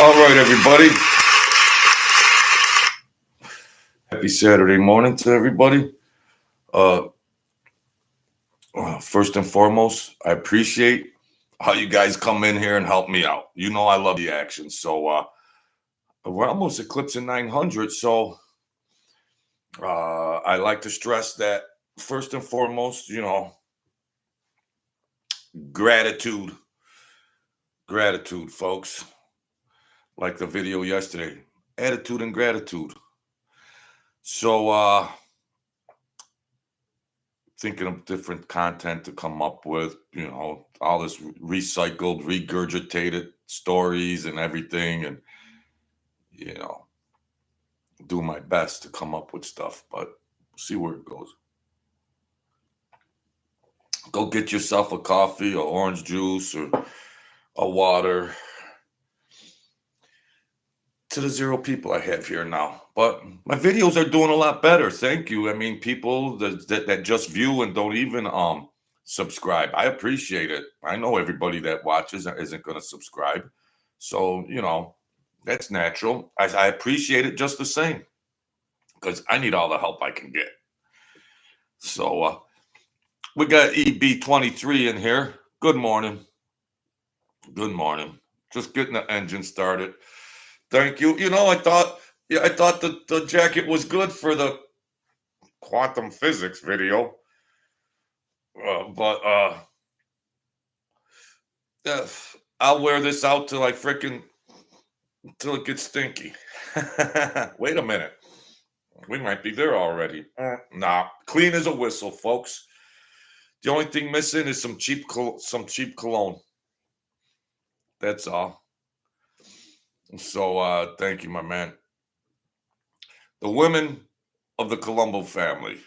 All right, everybody. Happy Saturday morning to everybody. Uh, First and foremost, I appreciate how you guys come in here and help me out. You know I love the action. So we're almost eclipsing 900. So I like to stress that first and foremost, gratitude. Gratitude, folks. Like the video yesterday. Attitude and gratitude. So thinking of different content to come up with, all this recycled, regurgitated stories and everything, and you know, do my best to come up with stuff, but see where it goes. Go get yourself a coffee or orange juice or a water. To the zero people I have here now, but my videos are doing a lot better. Thank you. I mean, people that just view and don't even subscribe. I appreciate it. I know everybody that watches isn't going to subscribe, so that's natural. I appreciate it just the same because I need all the help I can get. So we got EB23 in here. Good morning. Good morning. Just getting the engine started. Thank you. I thought the jacket was good for the quantum physics video, but I'll wear this out till I freaking till it gets stinky. Wait a minute, we might be there already. Nah, clean as a whistle, folks. The only thing missing is some cheap cologne. That's all. So thank you, my man. The women of the Colombo family.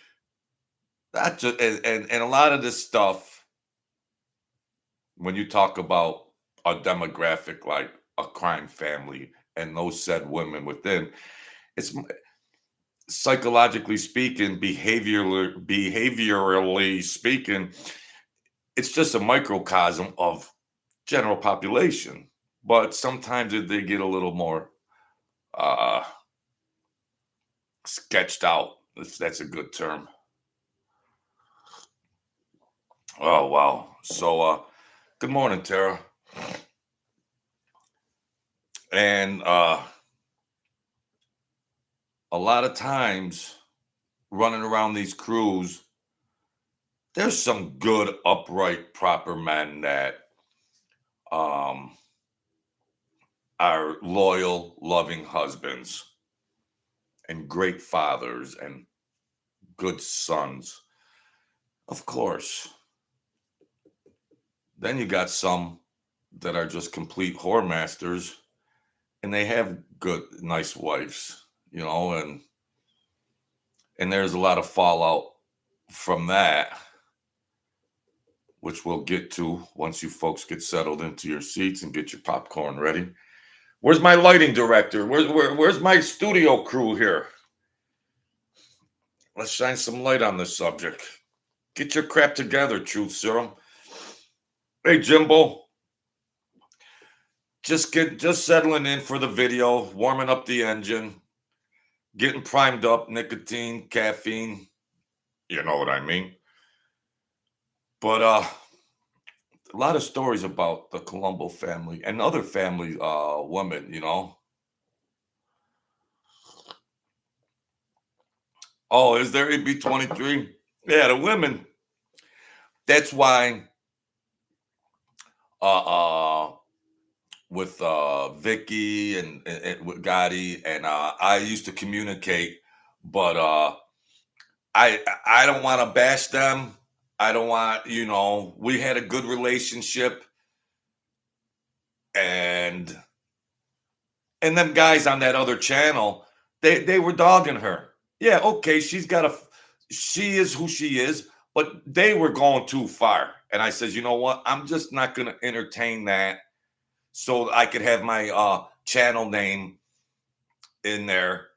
That just and a lot of this stuff, when you talk about a demographic like a crime family and those said women within, it's psychologically speaking, behaviorally speaking, it's just a microcosm of general population. But sometimes they get a little more uh sketched out, if that's a good term. Oh wow. So good morning, Tara. And a lot of times running around these crews, there's some good, upright, proper men that um are loyal, loving husbands and great fathers and good sons. Of course. Then you got some that are just complete whoremasters and they have good, nice wives, and there's a lot of fallout from that, which we'll get to once you folks get settled into your seats and get your popcorn ready. Where's my lighting director? Where's my studio crew here? Let's shine some light on this subject. Get your crap together, Truth Serum. Hey, Jimbo. Just settling in for the video, warming up the engine, getting primed up, nicotine, caffeine. You know what I mean. But a lot of stories about the Colombo family and other family women, Oh, is there EB23? Yeah, the women. That's why uh with Vicky and with Gotti and I used to communicate, but I don't want to bash them. I don't want, we had a good relationship, and them guys on that other channel, they were dogging her. Yeah, okay, she is who she is, but they were going too far. And I says, you know what? I'm just not going to entertain that so I could have my channel name in there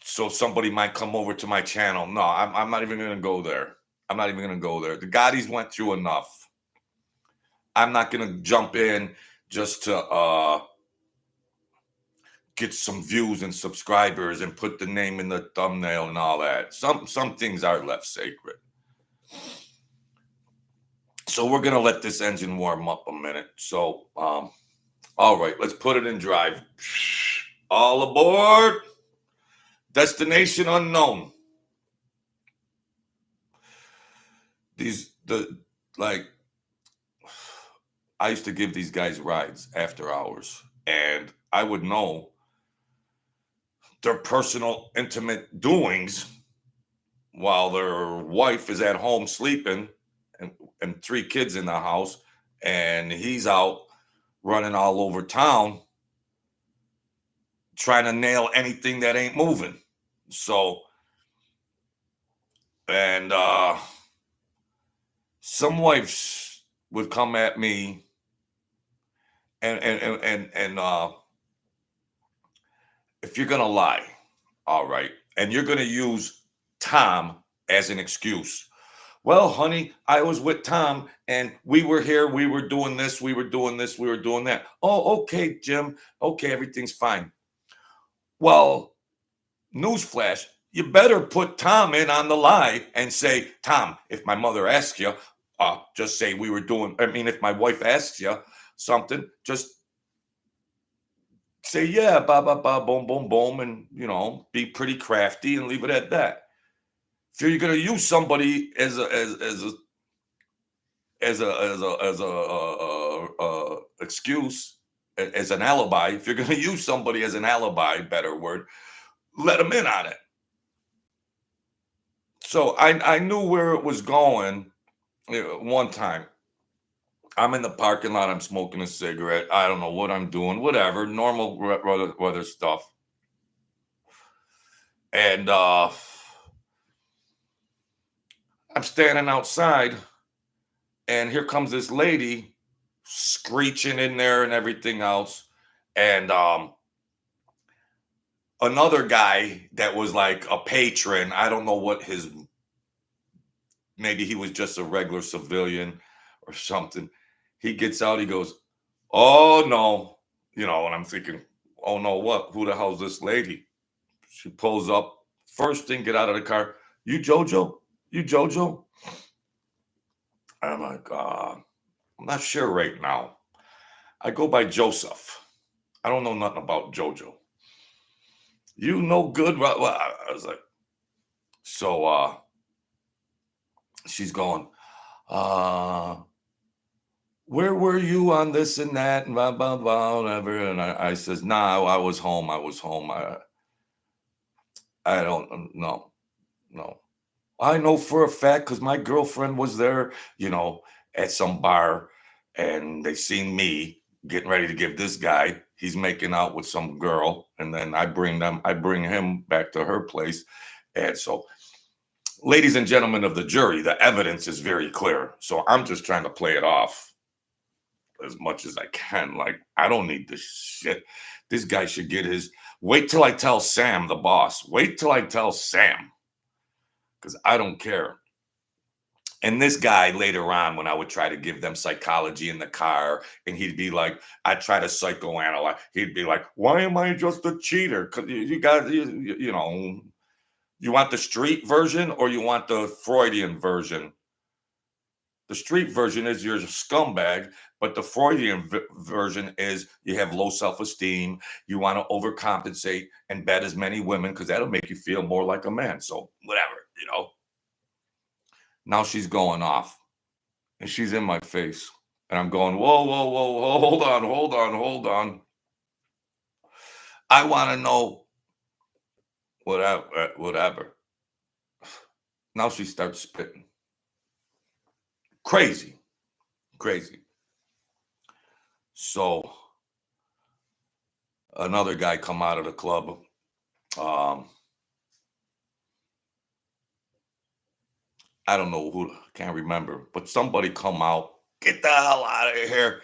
so somebody might come over to my channel. No, I'm not even going to go there. I'm not even going to go there. The Gottis went through enough. I'm not going to jump in just to get some views and subscribers and put the name in the thumbnail and all that. Some things are left sacred. So we're gonna let this engine warm up a minute. So all right, let's put it in drive. All aboard. Destination unknown. I used to give these guys rides after hours, and I would know their personal, intimate doings while their wife is at home sleeping and 3 kids in the house, and he's out running all over town trying to nail anything that ain't moving. So, and some wives would come at me and if you're gonna lie, all right, and you're gonna use Tom as an excuse. Well, honey, I was with Tom and we were here, we were doing this, we were doing this, we were doing that. Oh, okay, Jim. Okay, everything's fine. Well, newsflash, you better put Tom in on the lie and say, Tom, if my mother asks you, just say we were doing, if my wife asks you something, just say, yeah, ba, ba, ba, boom, boom, boom, and, be pretty crafty and leave it at that. If you're going to use somebody as a excuse, as an alibi, if you're going to use somebody as an alibi, better word, let them in on it. So I knew where it was going. One time, I'm in the parking lot, I'm smoking a cigarette. I don't know what I'm doing, whatever, normal weather stuff. And I'm standing outside, and here comes this lady screeching in there and everything else. And another guy that was like a patron, I don't know what maybe he was just a regular civilian or something. He gets out, he goes, oh no, and I'm thinking, oh no, what? Who the hell's this lady? She pulls up, first thing, get out of the car. You Jojo? You Jojo? I'm like, I'm not sure right now. I go by Joseph. I don't know nothing about Jojo. You know good. I was like, so she's going, where were you on this and that and blah, blah, blah, whatever. And I says, nah, I was home. I don't know. No. I know for a fact because my girlfriend was there, at some bar, and they seen me getting ready to give this guy, he's making out with some girl, and then I bring him back to her place. And so, ladies and gentlemen of the jury, the evidence is very clear. So I'm just trying to play it off as much as I can. Like, I don't need this shit. This guy should get wait till I tell Sam, the boss. Wait till I tell Sam. Because I don't care. And this guy later on, when I would try to give them psychology in the car, and he'd be like, I try to psychoanalyze. He'd be like, why am I just a cheater? Because you want the street version or you want the Freudian version? The street version is you're a scumbag, but the Freudian version is you have low self-esteem. You want to overcompensate and bet as many women because that'll make you feel more like a man. So whatever, Now she's going off and she's in my face and I'm going, whoa, whoa, whoa, hold on. I want to know whatever. Now she starts spitting. Crazy. So another guy come out of the club. I don't know who, can't remember, but somebody come out, get the hell out of here.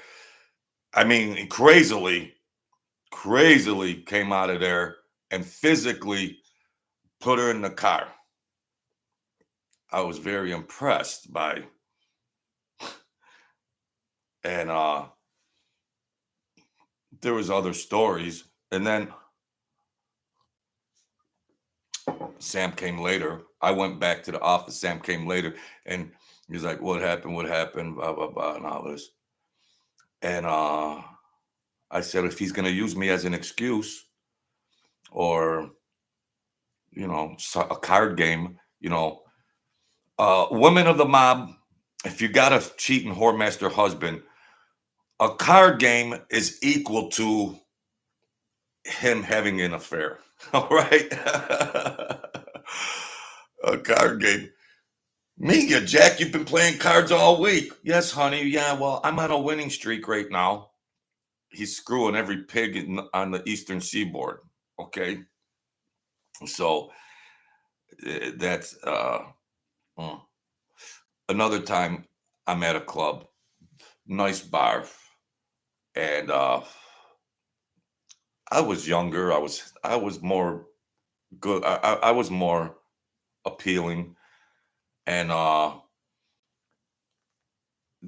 Crazily came out of there and physically put her in the car. I was very impressed by, and there was other stories. And then Sam came later. I went back to the office. Sam came later, and he's like, "What happened? What happened?" Blah blah blah, and all this. And I said, if he's going to use me as an excuse, or a card game, women of the mob, if you got a cheating whoremaster husband, a card game is equal to him having an affair. All right. A card game. Me, you Jack, you've been playing cards all week. Yes, honey. Yeah, well, I'm on a winning streak right now. He's screwing every pig on the eastern seaboard. Okay. So that's mm. Another time I'm at a club, nice bar, and I was younger. I was more good. I was more appealing, and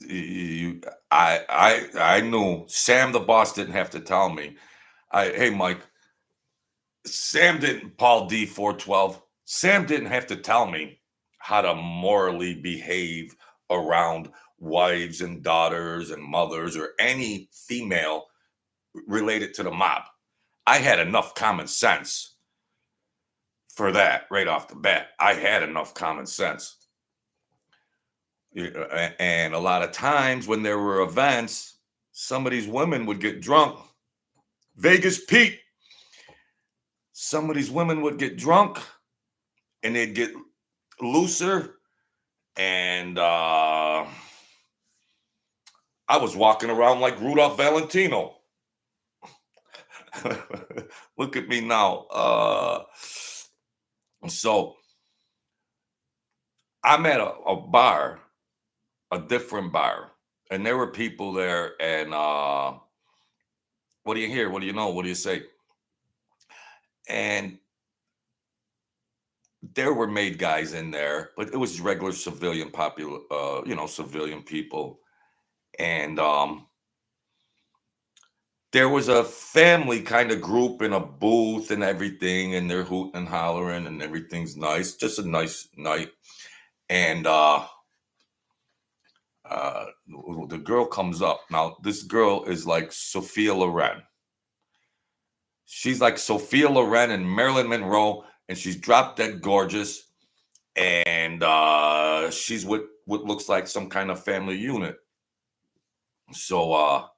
you, I knew Sam the boss didn't have to tell me. Hey Mike, Sam didn't Paul D 412. Sam didn't have to tell me how to morally behave around wives and daughters and mothers or any female related to the mob. I had enough common sense for that right off the bat. I had enough common sense. And a lot of times when there were events, some of these women would get drunk. Vegas Pete. Some of these women would get drunk and they'd get looser. And I was walking around like Rudolph Valentino. Look at me now. So I'm at a bar, a different bar, and there were people there. And what do you hear? What do you know? What do you say? And there were made guys in there, but it was regular civilian civilian people. And there was a family kind of group in a booth and everything, and they're hooting and hollering, and everything's nice. Just a nice night. And the girl comes up. Now, this girl is like Sophia Loren. She's like Sophia Loren and Marilyn Monroe, and she's drop dead gorgeous. And she's what looks like some kind of family unit. So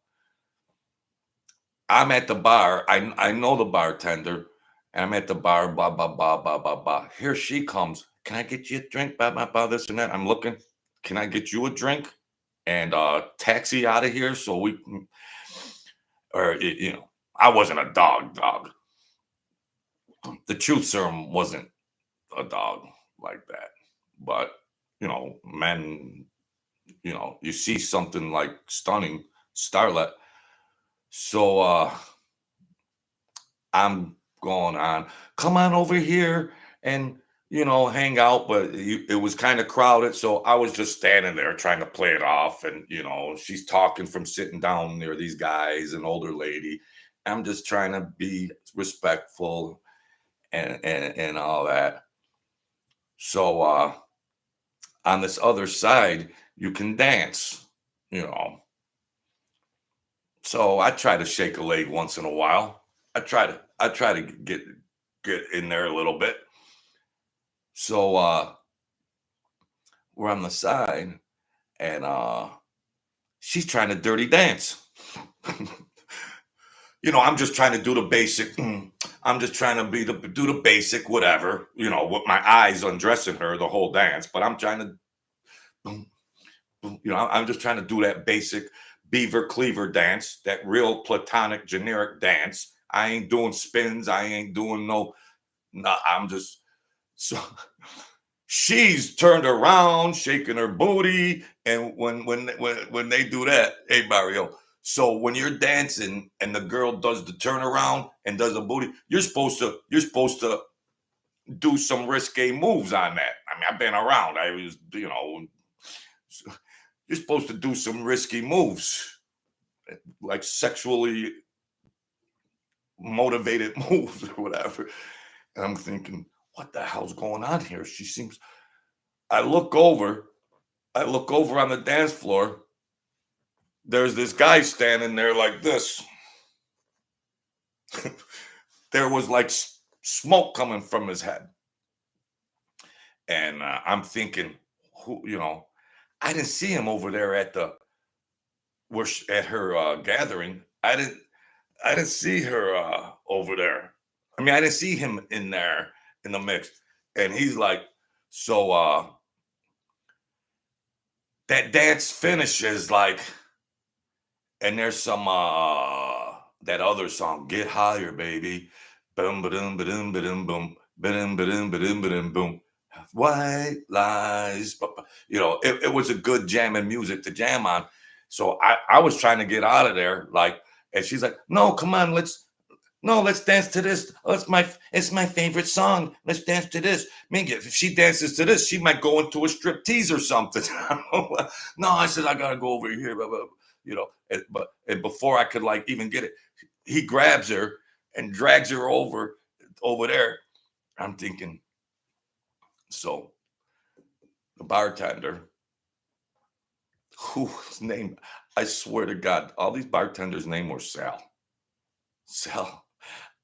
I'm at the bar. I know the bartender, and I'm at the bar. Blah blah blah blah blah blah. Here she comes. Can I get you a drink? Blah blah blah. This and that. I'm looking. Can I get you a drink? And taxi out of here so we, or I wasn't a dog. The truth serum wasn't a dog like that, but men, you see something like stunning starlet. So I'm going on, come on over here and hang out, but it was kind of crowded, so I was just standing there trying to play it off. And she's talking from sitting down near these guys, an older lady. I'm just trying to be respectful and all that. So on this other side, you can dance, so I try to shake a leg once in a while. I try to get in there a little bit. So we're on the side, and she's trying to dirty dance. I'm just trying to do the basic. I'm just trying to do the basic, whatever. With my eyes undressing her the whole dance, but I'm trying to, I'm just trying to do that basic beaver cleaver dance, that real platonic generic dance. I ain't doing spins. I ain't doing no. I'm just so. She's turned around, shaking her booty, and when they do that, hey Mario. So when you're dancing and the girl does the turnaround and does a booty, you're supposed to do some risque moves on that. I mean, I've been around. I was, you're supposed to do some risky moves, like sexually motivated moves or whatever. And I'm thinking, what the hell's going on here? She seems, I look over, on the dance floor. There's this guy standing there like this. There was like smoke coming from his head. And I'm thinking, who, I didn't see him over there at the, at her gathering. I didn't see her over there. I mean, I didn't see him in there in the mix. And he's like, so that dance finishes like, and there's some that other song, Get Higher, Baby. Boom, ba-dum, ba-dum, ba-dum, boom. Ba-dum, ba-dum, ba-dum, ba-dum, boom. White lies. It was a good jamming music to jam on. So I was trying to get out of there, like, and she's like, no, come on, let's dance to this. Oh, it's my favorite song. Let's dance to this. Man, if she dances to this, she might go into a strip tease or something. No, I said, I gotta go over here, blah, blah, and before I could like even get it, he grabs her and drags her over there. I'm thinking, so the bartender, whose name, I swear to God, all these bartenders' name were Sal. Sal.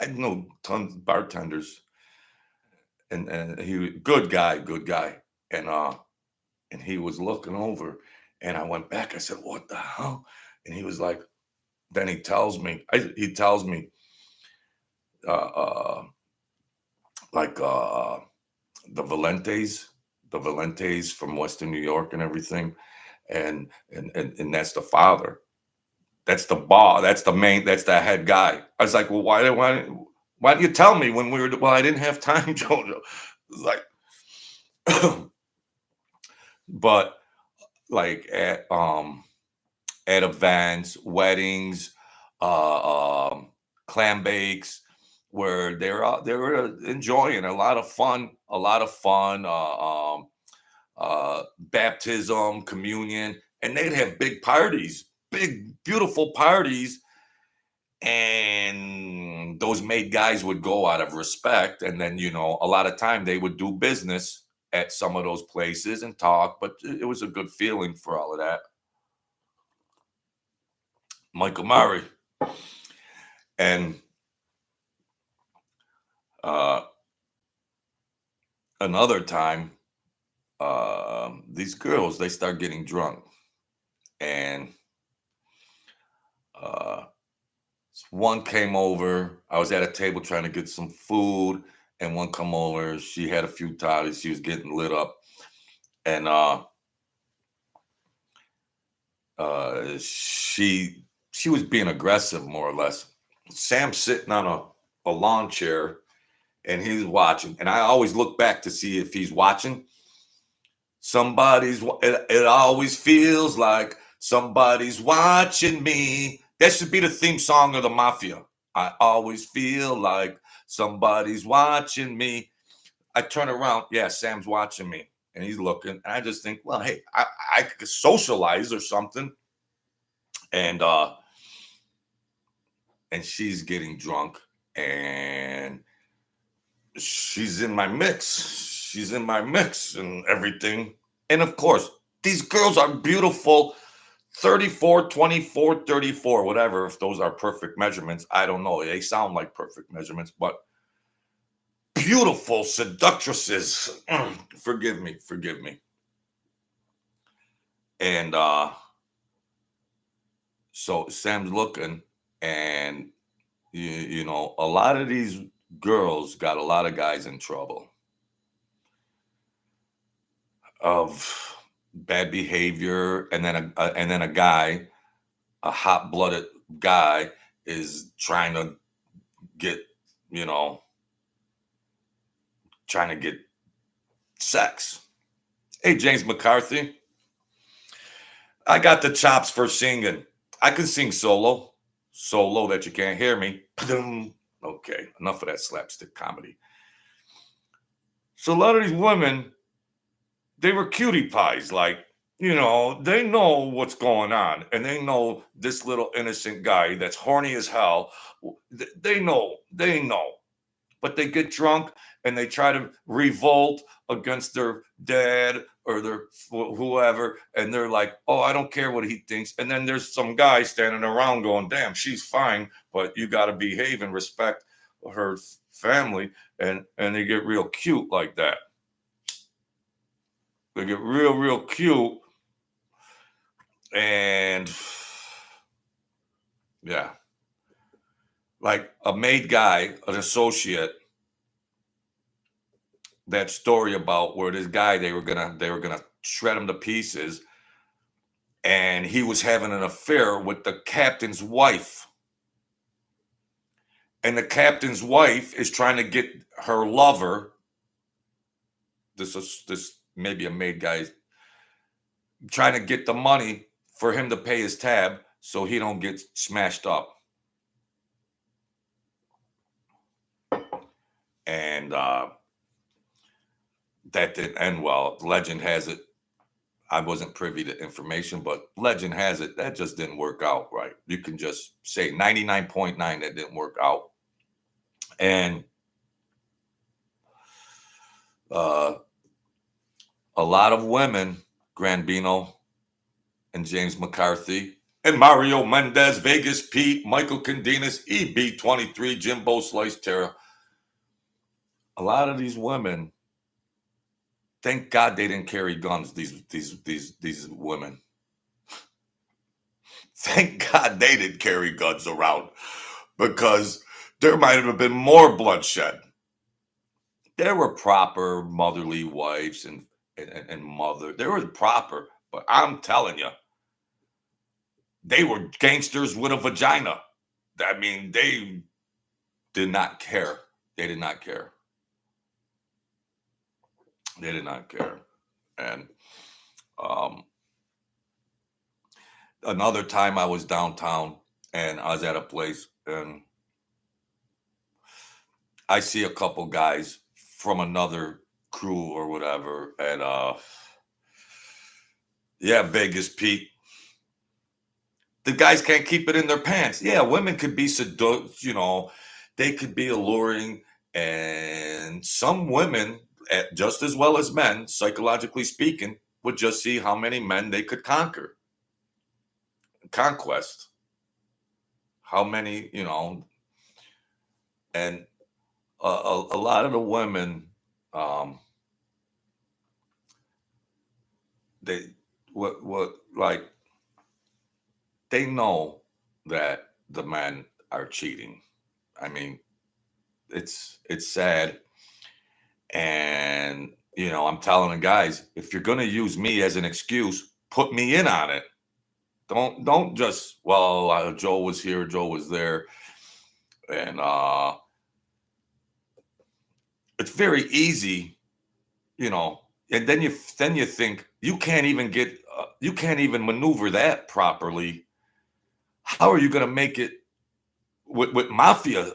I know tons of bartenders, and he good guy, and he was looking over, and I went back. I said, "What the hell?" And he was like, then he tells me, uh, uh, like the Valentes from Western New York and everything, and that's the father. That's the that's the head guy. I was like, well, why didn't you tell me when we were, well, I didn't have time, Jojo. It's like, but like at events, weddings, clam bakes, where they were enjoying a lot of fun, baptism, communion, and they'd have big parties, big beautiful parties, and those maid guys would go out of respect, and then a lot of time they would do business at some of those places and talk, but it was a good feeling for all of that. Michael Murray. And another time, these girls, they start getting drunk, and one came over. I was at a table trying to get some food, and one come over. She had a few toddies. She was getting lit up, and she was being aggressive, more or less. Sam's sitting on a lawn chair, and he's watching. And I always look back to see if he's watching. It always feels like somebody's watching me. That should be the theme song of the Mafia. I always feel like somebody's watching me. I turn around, yeah, Sam's watching me, and he's looking. And I just think, well, hey, I could socialize or something. And she's getting drunk, and she's in my mix. She's in my mix and everything. And of course, these girls are beautiful. 34, 24, 34, whatever. If those are perfect measurements, I don't know. They sound like perfect measurements, but beautiful seductresses. Forgive me. And so Sam's looking, and a lot of these girls got a lot of guys in trouble of bad behavior, and then a guy, a hot-blooded guy, is trying to get sex. Hey, James McCarthy, I got the chops for singing. I can sing so low that you can't hear me. Okay, enough of that slapstick comedy. So a lot of these women, they were cutie pies. Like, they know what's going on, and they know this little innocent guy that's horny as hell. They know. but they get drunk and they try to revolt against their dad or their whoever, and they're like, oh, I don't care what he thinks. And then there's some guy standing around going, damn, she's fine, but you got to behave and respect her family. And they get real cute like that. They get real cute. And yeah, like a maid guy, an associate, that story about where this guy, they were gonna shred him to pieces, and he was having an affair with the captain's wife. And the captain's wife is trying to get her lover, this maybe a maid guy, trying to get the money for him to pay his tab so he don't get smashed up. And that didn't end well. Legend has it, I wasn't privy to information, but legend has it that just didn't work out right. You can just say 99.9 that didn't work out. And a lot of women, Granbino and James McCarthy and Mario Mendez, Vegas Pete, Michael Candinas, EB23, Jimbo Slice Terra. A lot of these women, thank God they didn't carry guns. These women, thank God they didn't carry guns around, because there might have been more bloodshed. There were proper motherly wives and mother. They were proper, but I'm telling you, they were gangsters with a vagina. I mean, they did not care. They did not care. They did not care. And another time I was downtown and I was at a place and I see a couple guys from another crew or whatever. And yeah, Vegas Pete. The guys can't keep it in their pants. Yeah, women could be seduced, they could be alluring. And some women, just as well as men, psychologically speaking, would just see how many men they could conquer. Conquest. How many, and a lot of the women, they know that the men are cheating. I mean, it's sad. And, I'm telling the guys, if you're going to use me as an excuse, put me in on it. Don't just, Joe was here, Joe was there. And it's very easy, and then you think you can't even maneuver that properly. How are you going to make it with Mafia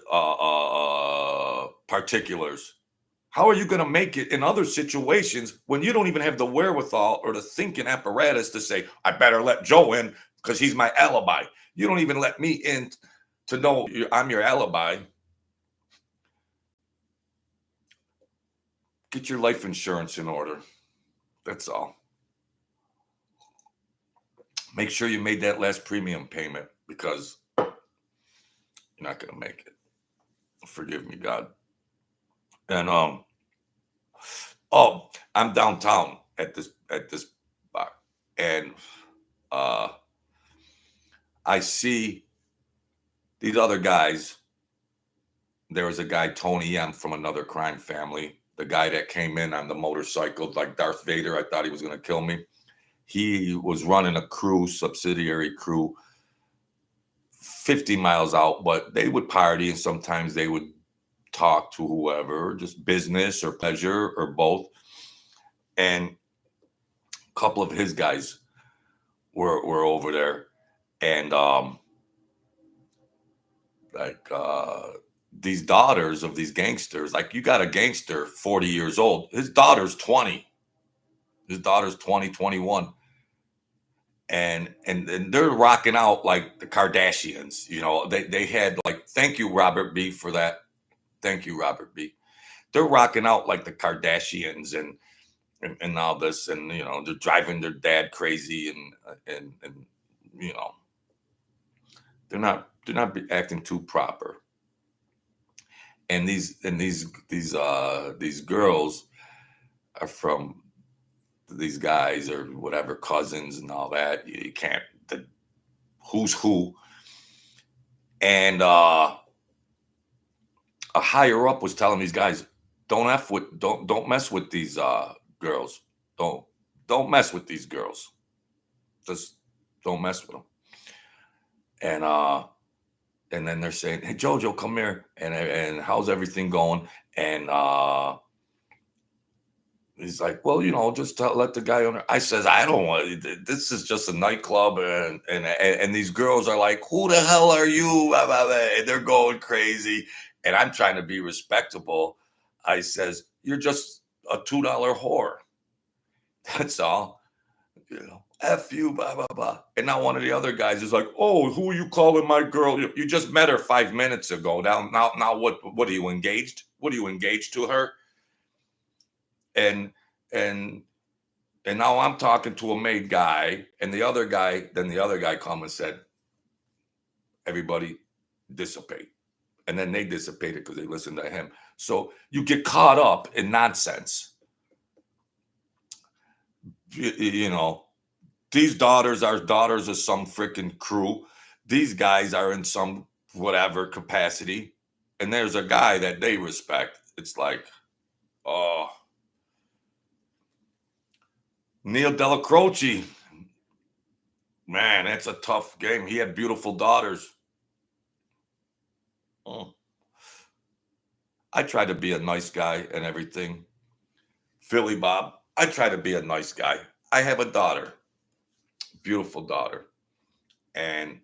particulars? How are you going to make it in other situations when you don't even have the wherewithal or the thinking apparatus to say, I better let Joe in because he's my alibi? You don't even let me in to know I'm your alibi. Get your life insurance in order. That's all. Make sure you made that last premium payment, because you're not going to make it. Forgive me, God. And I'm downtown at this bar, and I see these other guys. There was a guy, Tony M, from another crime family. The guy that came in on the motorcycle like Darth Vader. I thought he was going to kill me. He was running a crew, subsidiary crew, 50 miles out, but they would party and sometimes they would talk to whoever, just business or pleasure or both. And a couple of his guys were over there, and these daughters of these gangsters, like, you got a gangster 40 years old, his daughter's 20, 21, and they're rocking out like the Kardashians. They had, like, thank you, Robert B, for that. Thank you, Robert B. They're rocking out like the Kardashians and all this, and they're driving their dad crazy, and they're not acting too proper. And these girls are from these guys or whatever, cousins and all that. You can't, the who's who. And a higher up was telling these guys, don't mess with these girls. Don't mess with these girls. Just don't mess with them. And then they're saying, hey, Jojo, come here. And how's everything going? And he's like, well, just let the guy on there. I says, I don't want, this is just a nightclub. And these girls are like, who the hell are you? And they're going crazy. And I'm trying to be respectable. I says, you're just a $2 whore. That's all. F you, blah, blah, blah. And now one of the other guys is like, oh, who are you calling my girl? You just met her 5 minutes ago. Now what are you engaged? What are you engaged to her? And now I'm talking to a maid guy, and the other guy come and said, everybody dissipate. And then they dissipated because they listened to him. So you get caught up in nonsense. These daughters are daughters of some freaking crew. These guys are in some whatever capacity. And there's a guy that they respect. It's like, oh. Neil Della Croce. Man, that's a tough game. He had beautiful daughters. I try to be a nice guy and everything. Philly Bob, I try to be a nice guy. I have a daughter. Beautiful daughter. And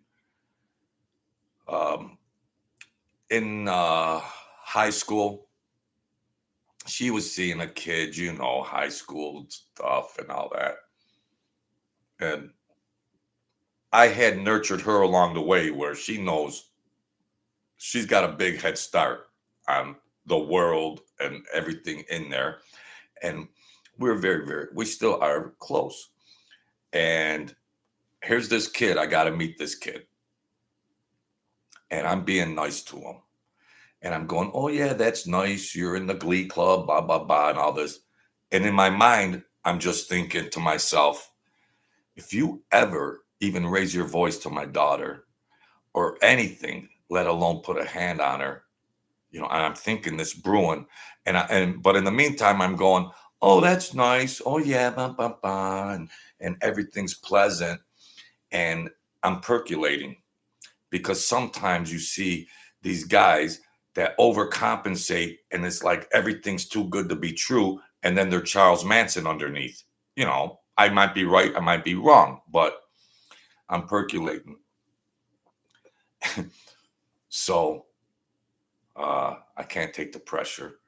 in high school, she was seeing a kid, high school stuff and all that. And I had nurtured her along the way where she knows she's got a big head start on the world and everything in there. And we're we still are close. And here's this kid. I got to meet this kid. And I'm being nice to him. And I'm going, oh, yeah, that's nice. You're in the glee club, blah, blah, blah, and all this. And in my mind, I'm just thinking to myself, if you ever even raise your voice to my daughter or anything, let alone put a hand on her, and I'm thinking this brewing. But in the meantime, I'm going, oh, that's nice. Oh, yeah, bah, bah, bah, and everything's pleasant. And I'm percolating because sometimes you see these guys that overcompensate and it's like everything's too good to be true. And then they're Charles Manson underneath. I might be right. I might be wrong, but I'm percolating. So I can't take the pressure.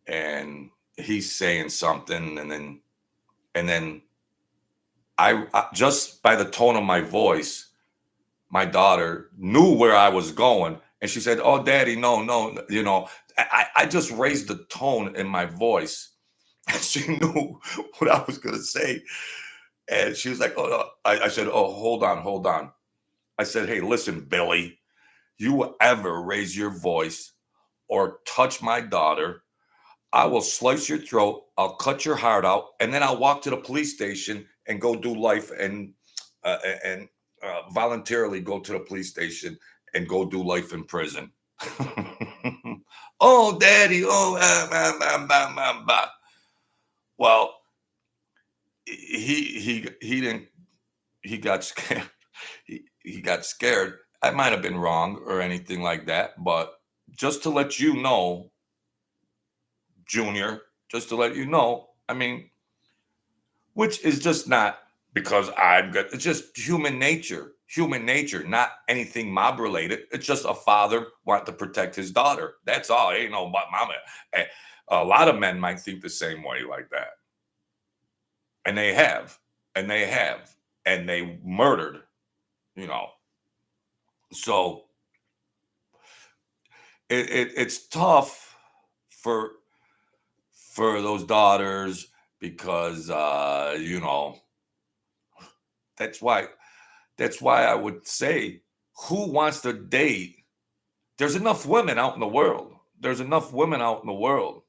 And he's saying something. And then I just by the tone of my voice, my daughter knew where I was going. And she said, oh, Daddy, no. I just raised the tone in my voice. And she knew what I was going to say. And she was like, oh, no. I said, oh, hold on. I said, hey, listen, Billy, you ever raise your voice or touch my daughter, I will slice your throat. I'll cut your heart out. And then I'll walk to the police station and go do life and voluntarily go to the police station and go do life in prison. Oh, Daddy. Oh, well, he didn't. He got scared. He got scared. I might have been wrong or anything like that, but just to let you know, Junior, just to let you know, which is just not because it's just human nature, not anything mob related. It's just a father want to protect his daughter. That's all. Ain't no mama. A lot of men might think the same way like that. And they have, and they murdered, So it's tough for those daughters because that's why I would say, who wants to date? There's enough women out in the world. There's enough women out in the world.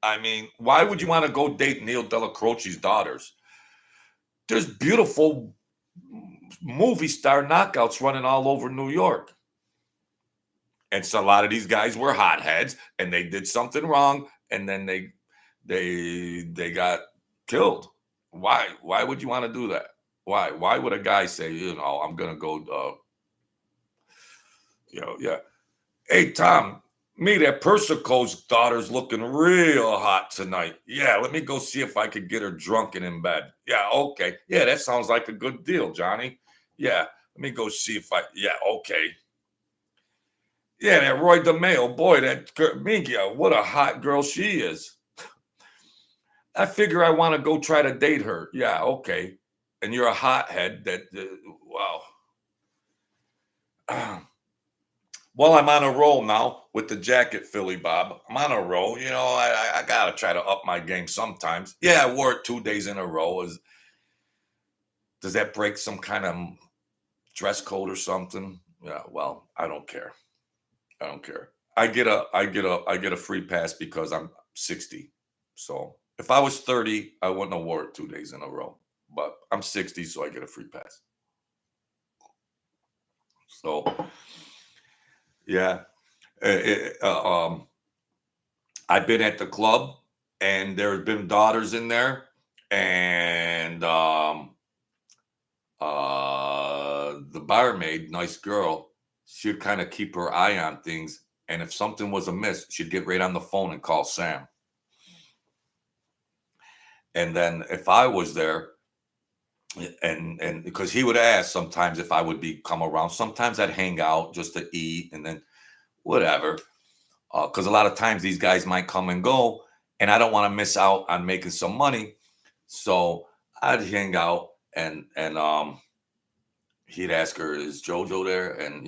I mean, why would you want to go date Neil Delacroce's daughters? There's beautiful movie star knockouts running all over New York. And so a lot of these guys were hotheads and they did something wrong and then they got killed. Why would you want to do that? Why would a guy say, I'm gonna go yeah. Hey Tom, me, that Persico's daughter's looking real hot tonight. Yeah, let me go see if I could get her drunk and in bed. Yeah, okay. Yeah, that sounds like a good deal, Johnny. Yeah, let me go see if yeah, okay. Yeah, that Roy DeMeo, boy, that Miguel, what a hot girl she is. I figure I want to go try to date her. Yeah, okay. And you're a hothead that, wow. Well, I'm on a roll now with the jacket, Philly Bob. I'm on a roll. I got to try to up my game sometimes. Yeah, I wore it 2 days in a row. Does that break some kind of dress code or something? Yeah, well, I don't care. I don't care. I get a free pass because I'm 60. So if I was 30, I wouldn't have wore it 2 days in a row. But I'm 60, so I get a free pass. So yeah. I've been at the club and there have been daughters in there, and the barmaid, nice girl, she'd kind of keep her eye on things, and if something was amiss, she'd get right on the phone and call Sam. And then if I was there, and because he would ask sometimes if I would come around, sometimes I'd hang out just to eat, and then whatever. Because a lot of times these guys might come and go, and I don't want to miss out on making some money. So I'd hang out, and he'd ask her, "Is JoJo there?" And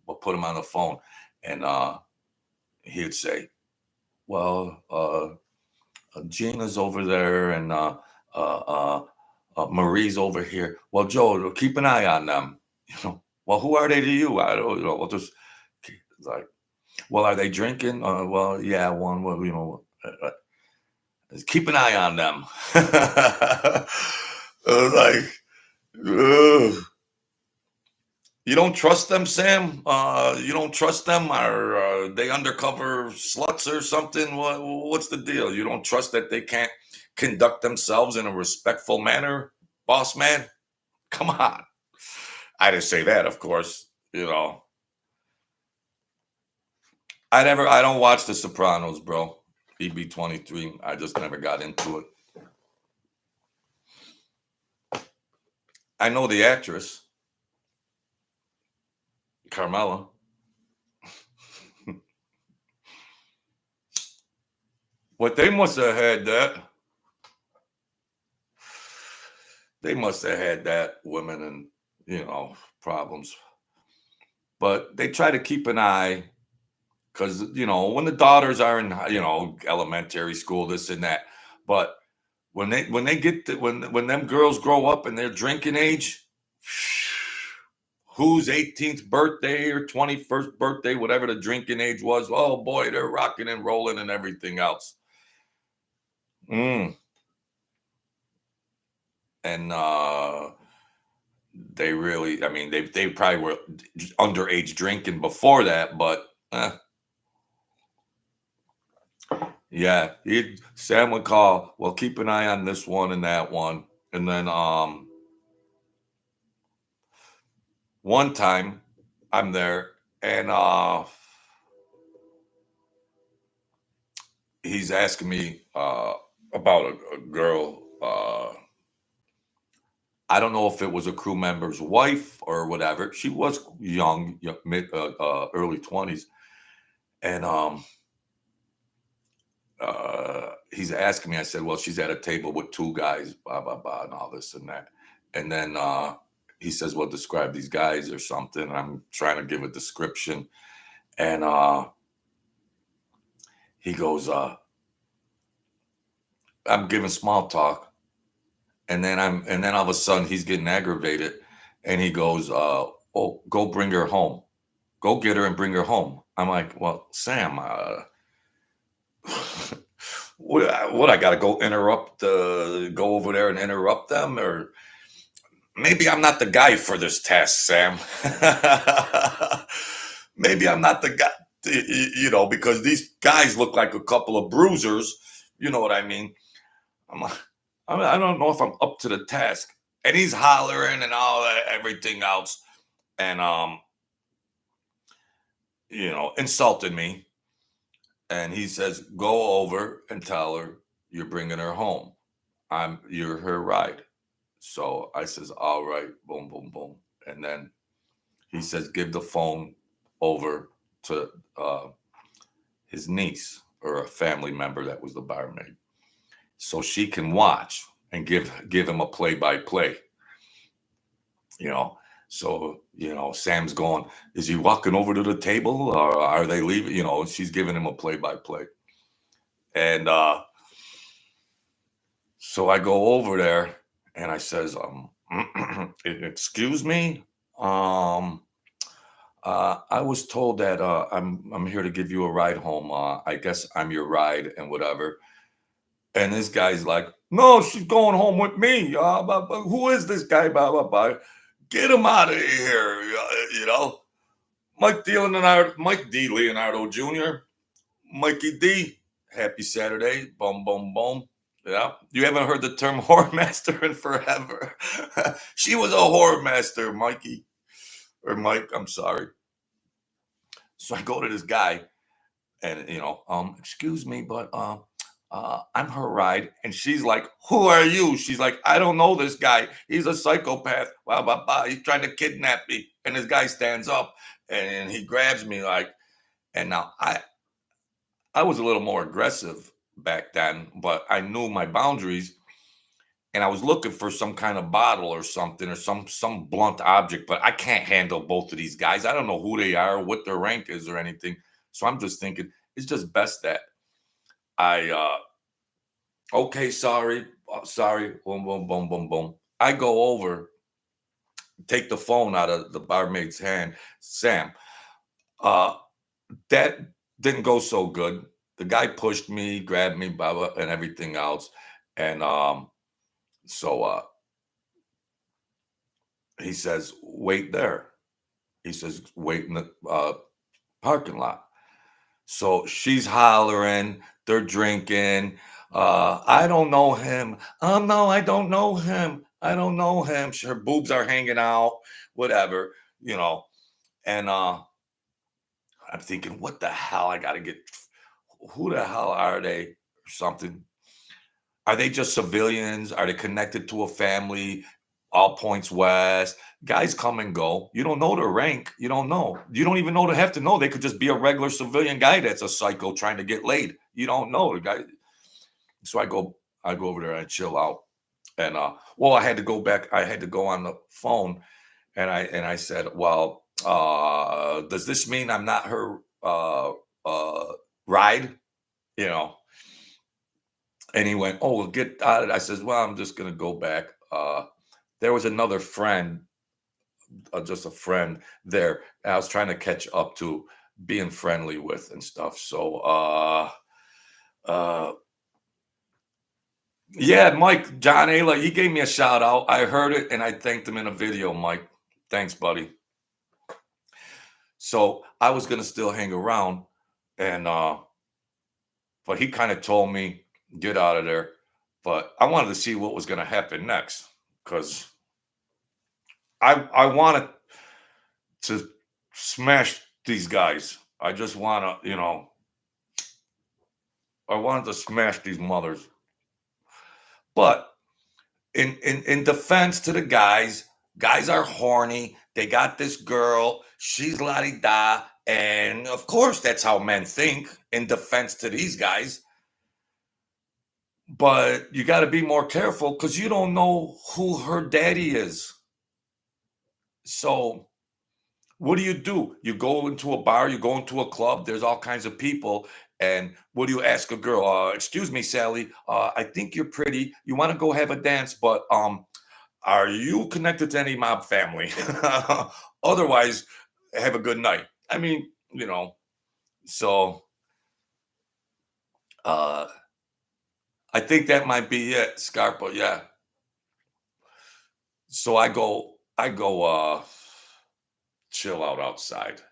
we'll put him on the phone, and he'd say, "Well, Gina's over there, and Marie's over here. Well, Joe, keep an eye on them. Well, who are they to you? I don't know. Well, just like." Well, are they drinking? Well, yeah, one. Well, keep an eye on them. Like, ugh. You don't trust them, Sam? You don't trust them? Are they undercover sluts or something? What's the deal? You don't trust that they can't conduct themselves in a respectful manner, boss man? Come on. I didn't say that, of course. I don't watch The Sopranos, bro. EB23. I just never got into it. I know the actress, Carmela. What they must have had that. They must have had that, women and problems. But they try to keep an eye because when the daughters are in elementary school, this and that. But when they get when them girls grow up and they're drinking age, whose 18th birthday or 21st birthday, whatever the drinking age was, oh boy, they're rocking and rolling and everything else. And they really, I mean, they probably were underage drinking before that, but yeah, Sam would call, well, keep an eye on this one and that one. And then one time I'm there and he's asking me about a girl. I don't know if it was a crew member's wife or whatever. She was young, mid early 20s, and he's asking me. I said, "Well, she's at a table with two guys, blah blah blah, and all this and that." And then he says, "Well, describe these guys or something." And I'm trying to give a description, And he goes, I'm giving small talk, and then all of a sudden he's getting aggravated, and he goes, oh, go bring her home. Go get her and bring her home. I'm like, well, Sam, what I gotta go go over there and interrupt them, or maybe I'm not the guy for this task, Sam. Maybe I'm not the guy, because these guys look like a couple of bruisers. You know what I mean? I'm like, I don't know if I'm up to the task. And he's hollering and all that, everything else, and insulted me. And he says, "Go over and tell her you're bringing her home. You're her ride." So I says, "All right," boom, boom, boom. And then he says, "Give the phone over to his niece or a family member that was the barmaid, so she can watch and give him a play by play." So Sam's going, "Is he walking over to the table, or are they leaving?" She's giving him a play by play, and so I go over there and I says, "Excuse me, um, I was told that I'm here to give you a ride home. I guess I'm your ride and whatever." And this guy's like, "No, she's going home with me. Who is this guy? Blah blah blah. Get him out of here." Mike D. Leonardo Jr. Mikey D. Happy Saturday. Boom, boom, boom. Yeah. You haven't heard the term whoremaster in forever. She was a whoremaster, Mikey. Or Mike, I'm sorry. So I go to this guy and, excuse me, but I'm her ride. And she's like, "Who are you?" She's like, "I don't know this guy. He's a psychopath. Blah, blah, blah. He's trying to kidnap me." And this guy stands up and he grabs me and now I was a little more aggressive back then, but I knew my boundaries, and I was looking for some kind of bottle or something, or some blunt object, but I can't handle both of these guys. I don't know who they are, what their rank is or anything. So I'm just thinking it's just best that I okay, sorry, boom, boom, boom, boom, boom. I go over, take the phone out of the barmaid's hand. Sam, uh, that didn't go so good. The guy pushed me, grabbed me, blah, blah, and everything else. And so he says, "Wait there." He says, "Wait in the parking lot." So she's hollering, they're drinking. "I don't know him. Oh, no, I don't know him. I don't know him." Her boobs are hanging out, whatever, you know. And I'm thinking, what the hell? I got to get, who the hell are they or something? Are they just civilians? Are they connected to a family? All points west. Guys come and go. You don't know their rank. You don't know. You don't even know they have to know. They could just be a regular civilian guy that's a psycho trying to get laid. You don't know the guy. So I go over there and I chill out. And I had to go back. I had to go on the phone, and I said, "Well, does this mean I'm not her uh, ride?" You know. And he went, "Oh, well, get out of it." I says, "Well, I'm just gonna go back." There was another friend, just a friend there. I was trying to catch up to, being friendly with and stuff. So, uh, yeah, Mike, John Ayla, he gave me a shout out. I heard it and I thanked him in a video, Mike. Thanks, buddy. So I was gonna still hang around, and but he kind of told me, "Get out of there." But I wanted to see what was gonna happen next, because I wanted to smash these guys. I just want to, I wanted to smash these mothers. But in defense to the guys are horny. They got this girl. She's la di da, and of course that's how men think. In defense to these guys, but you got to be more careful because you don't know who her daddy is. So What do? You go into a bar, you go into a club, there's all kinds of people. And what do you ask a girl? Excuse me, Sally. I think you're pretty. You want to go have a dance, but are you connected to any mob family? Otherwise, have a good night. I mean, so uh I think that might be it, Scarpa. Yeah. So I go chill out outside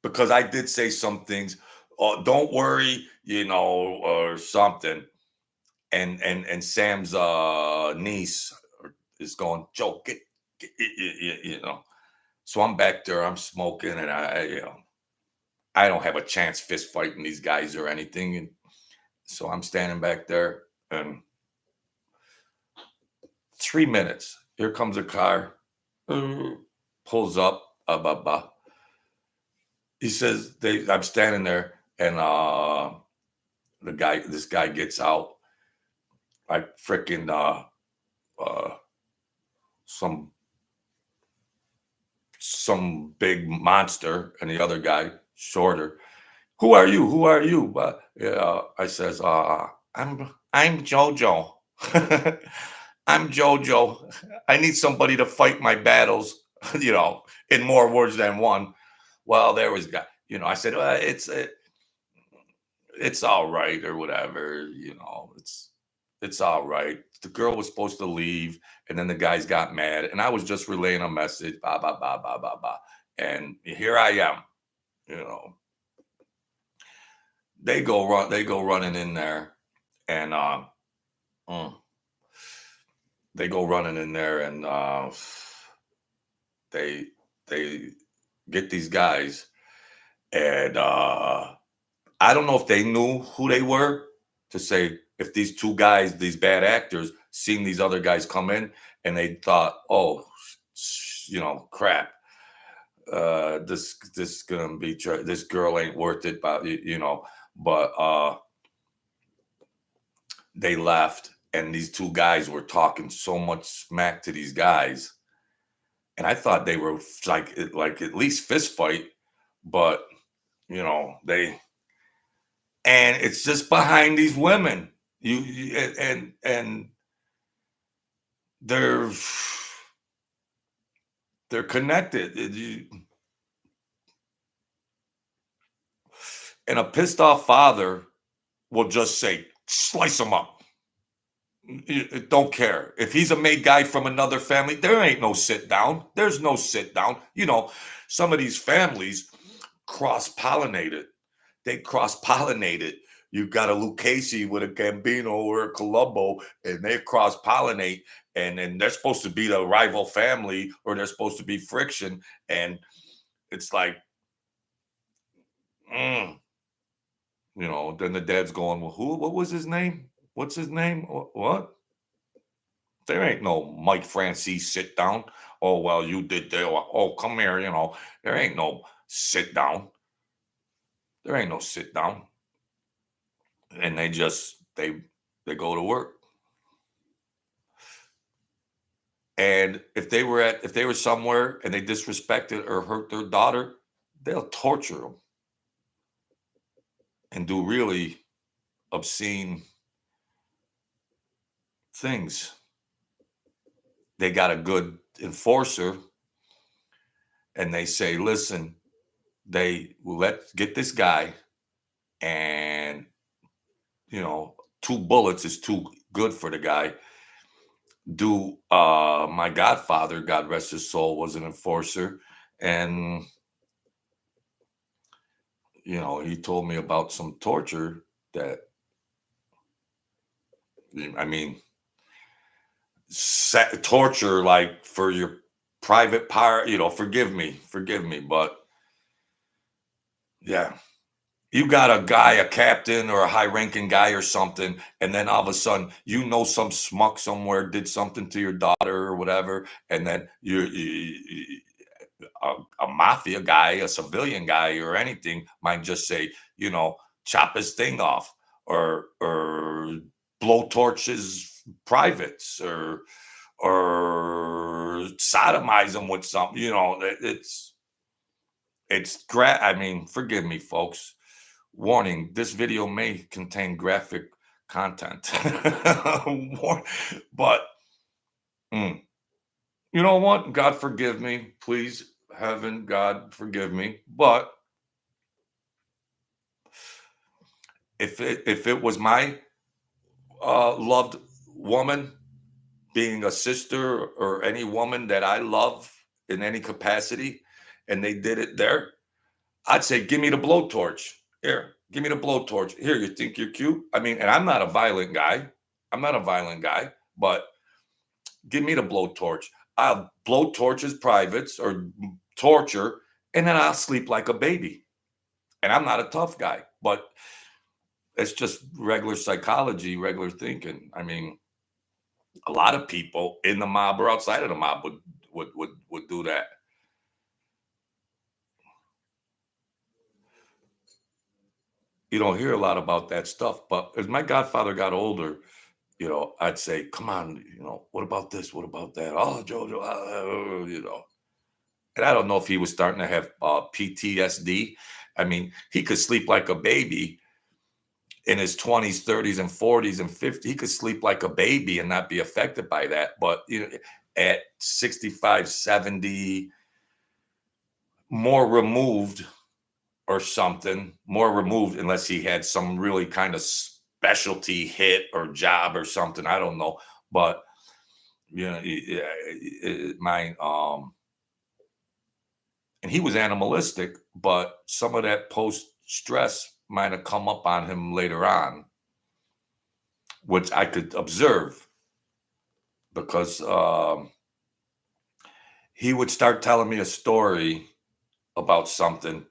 because I did say some things. Oh, don't worry, or something. And Sam's niece is going, Joe, get So I'm back there, I'm smoking, and I don't have a chance fist fighting these guys or anything. And so I'm standing back there, and 3 minutes. Here comes a car, uh, pulls up. He says, I'm standing there, and this guy gets out like freaking uh, some big monster, and the other guy shorter. Who are you? Who are you? But I says, I'm Jojo. I'm Jojo. I need somebody to fight my battles, in more words than one. Well, there was guy, I said, well, it's all right or whatever, it's all right. The girl was supposed to leave, and then the guys got mad, and I was just relaying a message, blah blah blah blah blah blah. And here I am, you know. They go running in there, and mm, they go running in there, and they they get these guys, and I don't know if they knew who they were, to say if these two guys, these bad actors, seen these other guys come in, and they thought, oh, crap, this gonna be this girl ain't worth it, but but they left, and these two guys were talking so much smack to these guys, and I thought they were like at least fist fight, but they and it's just behind these women. And they're connected. And a pissed off father will just say, slice him up. Don't care if he's a made guy from another family. There ain't no sit down. There's no sit down. Some of these families cross pollinated. They cross pollinated. You've got a Lucchese with a Gambino or a Colombo, and they cross pollinate, and then they're supposed to be the rival family, or they're supposed to be friction, and it's like, mm, then the dad's going, well, who? What was his name? What's his name? What? There ain't no Mike Francis sit down. Oh well, you did there. Oh, come here. There ain't no sit down. There ain't no sit down. And they go to work. And if they were somewhere and they disrespected or hurt their daughter, they'll torture them and do really obscene things. They got a good enforcer, and they say, listen, let's get this guy, and 2 bullets is too good for the guy. My godfather, God rest his soul, was an enforcer, and he told me about some torture that, I mean, torture like for your private part. Forgive me, but yeah, you got a guy, a captain or a high-ranking guy or something, and then all of a sudden, some schmuck somewhere did something to your daughter or whatever, and then a mafia guy, a civilian guy, or anything might just say, chop his thing off, or blowtorch his privates, or sodomize them with something. It's I mean, forgive me, folks. Warning, this video may contain graphic content. But mm, you know what? God forgive me. Please, heaven, God forgive me. But if it was my loved woman, being a sister or any woman that I love in any capacity, and they did it there, I'd say, give me the blowtorch. Here, give me the blowtorch. Here, you think you're cute? I mean, and I'm not a violent guy. I'm not a violent guy, but give me the blowtorch. I'll blow torches privates or torture, and then I'll sleep like a baby. And I'm not a tough guy, but it's just regular psychology, regular thinking. I mean, a lot of people in the mob or outside of the mob would do that. You don't hear a lot about that stuff. But as my godfather got older, I'd say, come on, what about this? What about that? Oh, Jojo, And I don't know if he was starting to have PTSD. I mean, he could sleep like a baby in his 20s, 30s, and 40s and 50s. He could sleep like a baby and not be affected by that. But at 65, 70, more removed or something, more removed, unless he had some really kind of specialty hit or job or something. I don't know. But my and he was animalistic, but some of that post stress might have come up on him later on, which I could observe because he would start telling me a story about something,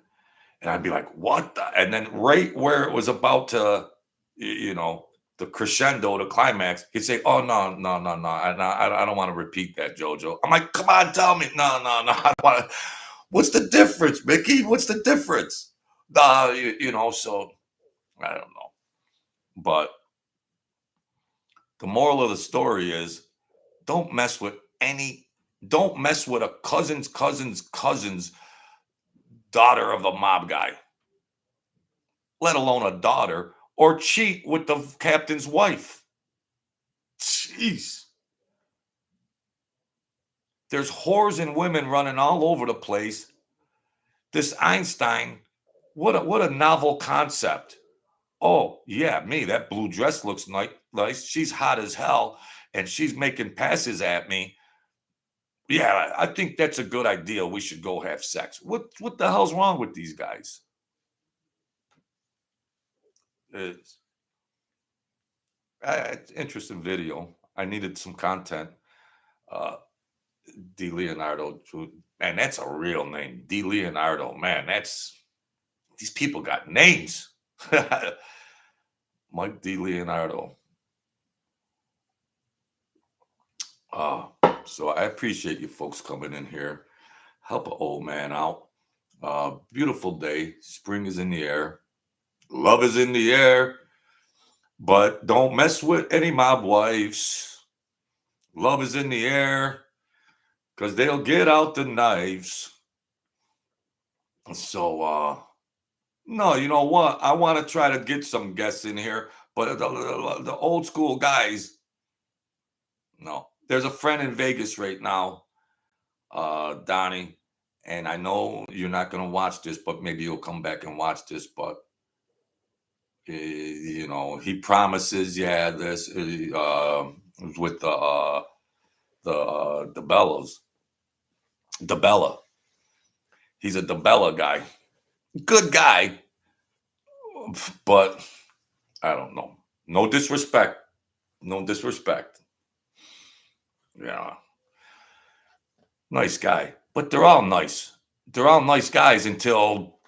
and I'd be like, "What?" And then right where it was about to, the crescendo, the climax, he'd say, "Oh no, no, no, no, I don't want to repeat that, Jojo." I'm like, "Come on, tell me." No, no, no. I don't want to. What's the difference, Mickey? What's the difference? So I don't know. But the moral of the story is don't mess with a cousin's daughter of a mob guy, let alone a daughter, or cheat with the captain's wife. Jeez. There's whores and women running all over the place. This Einstein, what a novel concept. Oh, yeah, me, that blue dress looks nice. She's hot as hell, and she's making passes at me. Yeah, I think that's a good idea. We should go have sex. What the hell's wrong with these guys? It's interesting video. I needed some content. Uh, D. Leonardo, man, that's a real name. D. Leonardo, man, these people got names. Mike D. Leonardo. So I appreciate you folks coming in here. Help an old man out. Beautiful day. Spring is in the air. Love is in the air. But don't mess with any mob wives. Love is in the air because they'll get out the knives. So, no, you know what? I want to try to get some guests in here, but the old school guys, no. There's a friend in Vegas right now, Donnie, and I know you're not going to watch this, but maybe you'll come back and watch this. But he promises, yeah, this with the Bellas, DeBella. He's a DeBella guy, good guy, but I don't know. No disrespect, no disrespect. Yeah, nice guy, but they're all nice. They're all nice guys until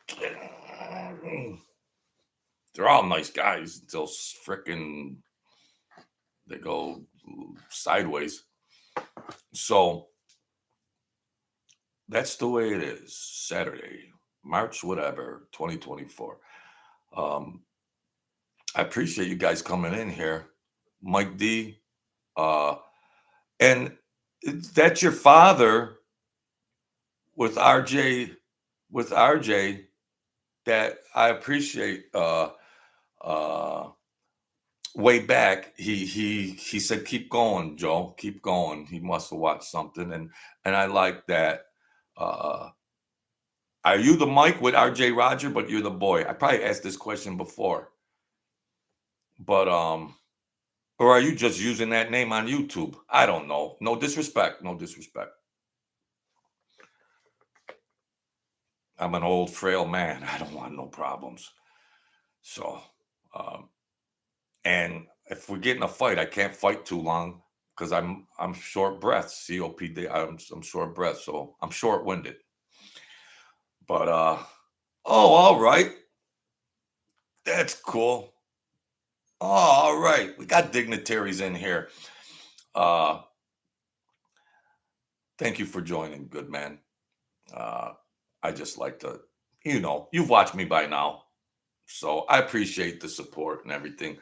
they're all nice guys until frickin' they go sideways. So that's the way it is. Saturday, March, whatever, 2024. I appreciate you guys coming in here. Mike D. And that's your father with RJ with RJ that I appreciate. Uh, Way back, he said, "Keep going, Joe. Keep going." He must have watched something, and I like that. Uh, are you the Mike with RJ Roger? But you're the boy. I probably asked this question before, but or are you just using that name on YouTube? I don't know. No disrespect. No disrespect. I'm an old, frail man. I don't want no problems. So, um, and if we get in a fight, I can't fight too long because I'm short breath. COPD. I'm short breath, so I'm short winded. But oh, all right, that's cool. Oh, all right, we got dignitaries in here. Uh, thank you for joining, good man. Uh, I just like to, you've watched me by now, so I appreciate the support and everything.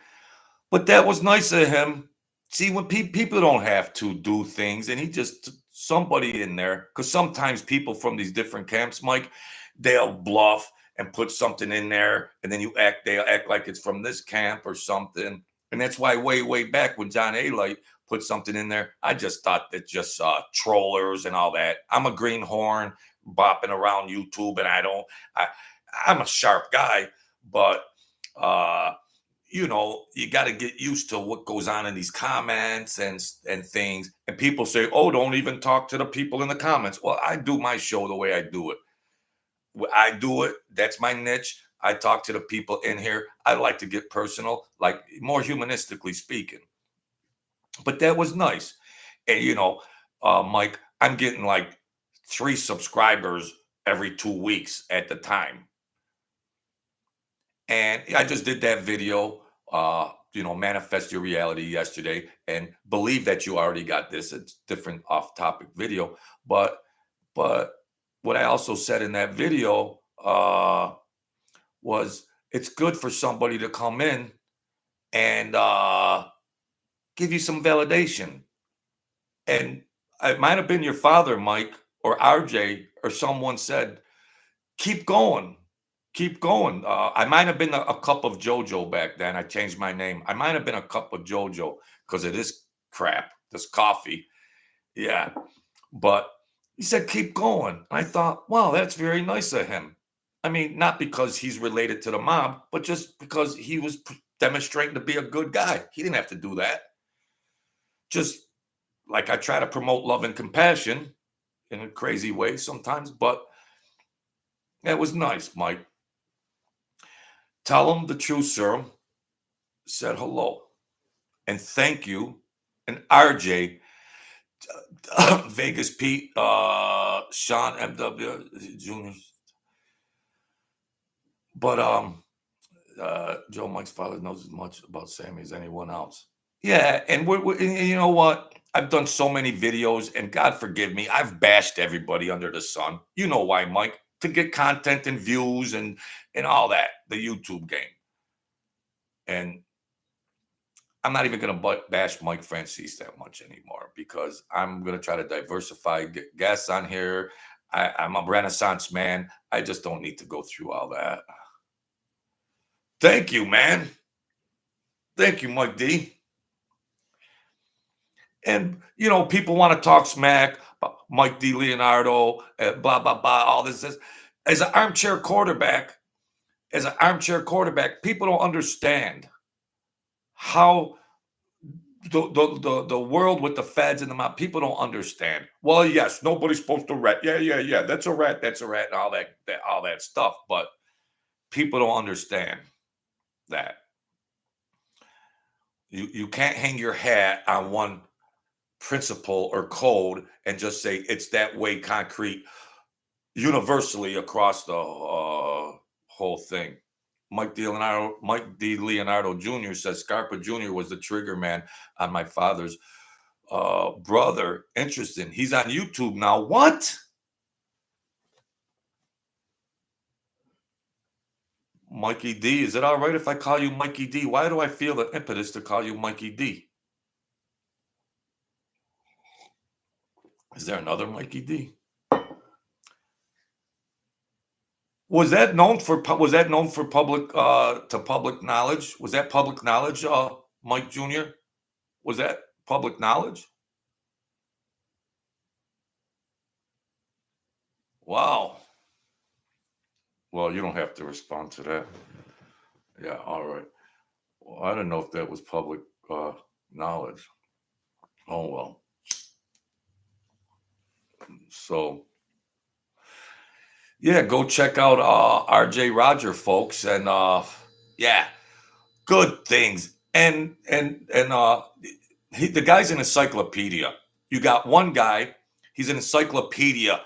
But that was nice of him. See, when people don't have to do things, and he just somebody in there, because sometimes people from these different camps, Mike, they'll bluff and put something in there, and then they'll act like it's from this camp or something. And that's why way back when John A. Light put something in there, I just thought that just trollers and all that. I'm a greenhorn bopping around YouTube, and I'm a sharp guy, but you got to get used to what goes on in these comments and things. And people say, "Oh, don't even talk to the people in the comments." Well, I do my show the way I do it. I do it. That's my niche. I talk to the people in here. I like to get personal, like more humanistically speaking. But that was nice. And Mike, I'm getting like 3 subscribers every 2 weeks at the time. And I just did that video, manifest your reality yesterday, and believe that you already got this. It's different off-topic video, but what I also said in that video was it's good for somebody to come in and give you some validation. And it might have been your father, Mike, or RJ, or someone said, keep going. Keep going. I might have been a cup of JoJo back then. I changed my name. I might have been a cup of JoJo because of this crap, this coffee. Yeah. But he said, keep going. I thought, wow, that's very nice of him. I mean, not because he's related to the mob, but just because he was demonstrating to be a good guy. He didn't have to do that. Just like I try to promote love and compassion in a crazy way sometimes, but that was nice, Mike. Tell him the truth, sir. Said hello and thank you. And RJ, Vegas Pete, Sean MW Jr. But Joe Mike's father knows as much about Sammy as anyone else. Yeah, and and you know what? I've done so many videos, and God forgive me, I've bashed everybody under the sun. You know why, Mike? To get content and views and all that, the YouTube game. And I'm not even going to bash Mike Francis that much anymore because I'm going to try to diversify, get guests on here. I'm a Renaissance man. I just don't need to go through all that. Thank you, man. Thank you, Mike D. And, people want to talk smack about Mike D. Leonardo, blah, blah, blah, all this. As an armchair quarterback, people don't understand how the world with the feds and the mob, people don't understand. Well, yes, nobody's supposed to rat. Yeah. That's a rat. That's a rat, and all that stuff. But people don't understand that you can't hang your hat on one principle or code and just say it's that way concrete universally across the whole thing. Mike D. Leonardo Jr. says Scarpa Jr. was the trigger man on my father's brother. Interesting. He's on YouTube now. What? Mikey D. Is it all right if I call you Mikey D? Why do I feel the impetus to call you Mikey D? Is there another Mikey D? Was that known for public to public knowledge? Was that public knowledge, Mike Jr.? Was that public knowledge? Wow. Well, you don't have to respond to that. Yeah, all right. Well, I don't know if that was public knowledge. Oh well. So yeah, go check out RJ Roger, folks, and yeah, good things. And the guy's an encyclopedia. You got one guy, he's an encyclopedia.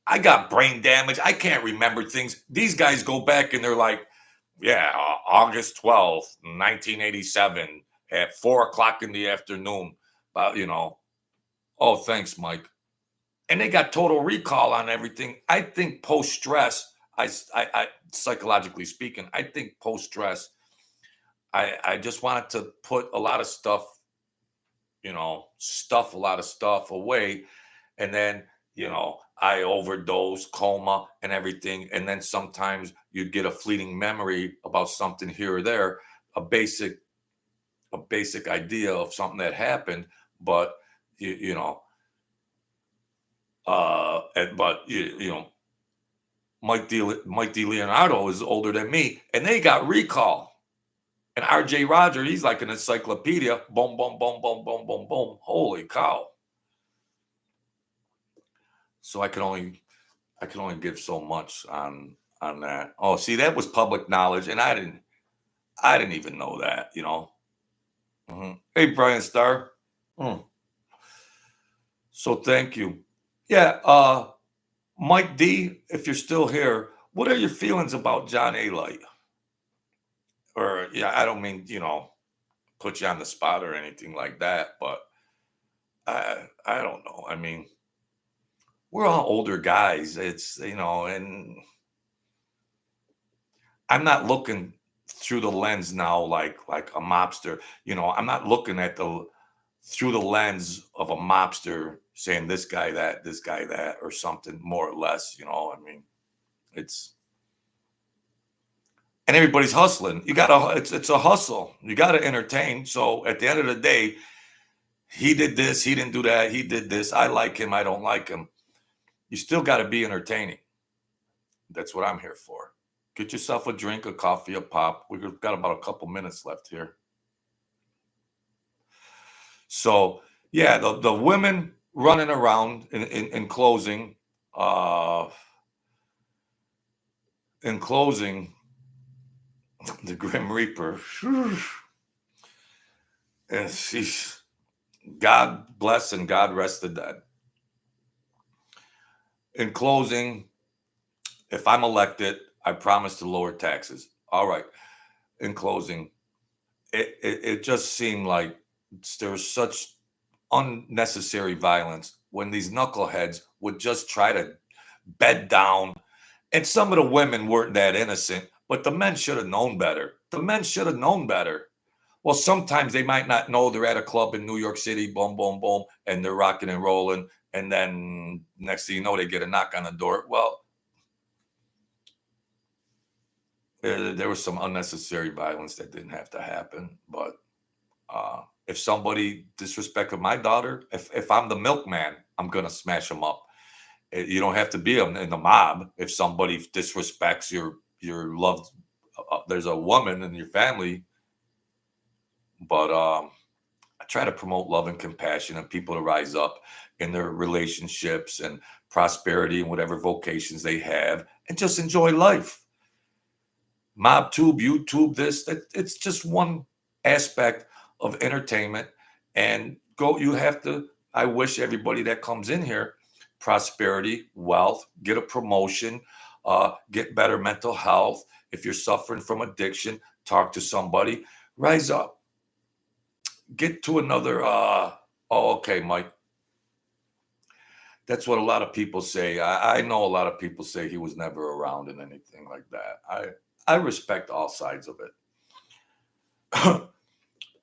I got brain damage. I can't remember things. These guys go back and they're like, yeah, August 12th, 1987 at 4 o'clock in the afternoon. But, oh, thanks, Mike. And they got total recall on everything. I think post stress, I psychologically speaking, I think post stress, I just wanted to put a lot of stuff, stuff a lot of stuff away. And then, I overdose, coma, and everything. And then sometimes you'd get a fleeting memory about something here or there, a basic idea of something that happened, but you know, but Mike D. Leonardo is older than me, and they got recall. And RJ Roger, he's like an encyclopedia. Boom, boom, boom, boom, boom, boom, boom. Holy cow! So I can only give so much on that. Oh, see, that was public knowledge, and I didn't even know that. Hey, Brian Starr. Mm. So thank you. Yeah, Mike D, if you're still here, what are your feelings about John A. Light? Or yeah, I don't mean put you on the spot or anything like that, but I don't know. I mean, we're all older guys. It's and I'm not looking through the lens now like a mobster. I'm not looking at through the lens of a mobster saying this guy that or something more or less. I mean, it's and everybody's hustling. It's a hustle. You gotta entertain. So at the end of the day, he did this, he didn't do that, he did this. I like him, I don't like him. You still gotta be entertaining. That's what I'm here for. Get yourself a drink, a coffee, a pop. We've got about a couple minutes left here. So yeah, the women running around in closing, the Grim Reaper. And she's God bless and God rest the dead. In closing, if I'm elected, I promise to lower taxes. All right. In closing, it just seemed like there's such unnecessary violence when these knuckleheads would just try to bed down. And some of the women weren't that innocent, but the men should have known better. The men should have known better. Well, sometimes they might not know they're at a club in New York City, boom, boom, boom, and they're rocking and rolling. And then next thing you know, they get a knock on the door. Well, there was some unnecessary violence that didn't have to happen. But if somebody disrespected my daughter, if I'm the milkman, I'm going to smash them up. You don't have to be in the mob. If somebody disrespects your loved, there's a woman in your family. But I try to promote love and compassion and people to rise up in their relationships and prosperity and whatever vocations they have and just enjoy life. MobTube, YouTube, it's just one aspect of entertainment. And I wish everybody that comes in here prosperity, wealth, get a promotion, get better mental health. If you're suffering from addiction, talk to somebody, rise up. Get to another okay, Mike. That's what a lot of people say. I know a lot of people say he was never around and anything like that. I respect all sides of it.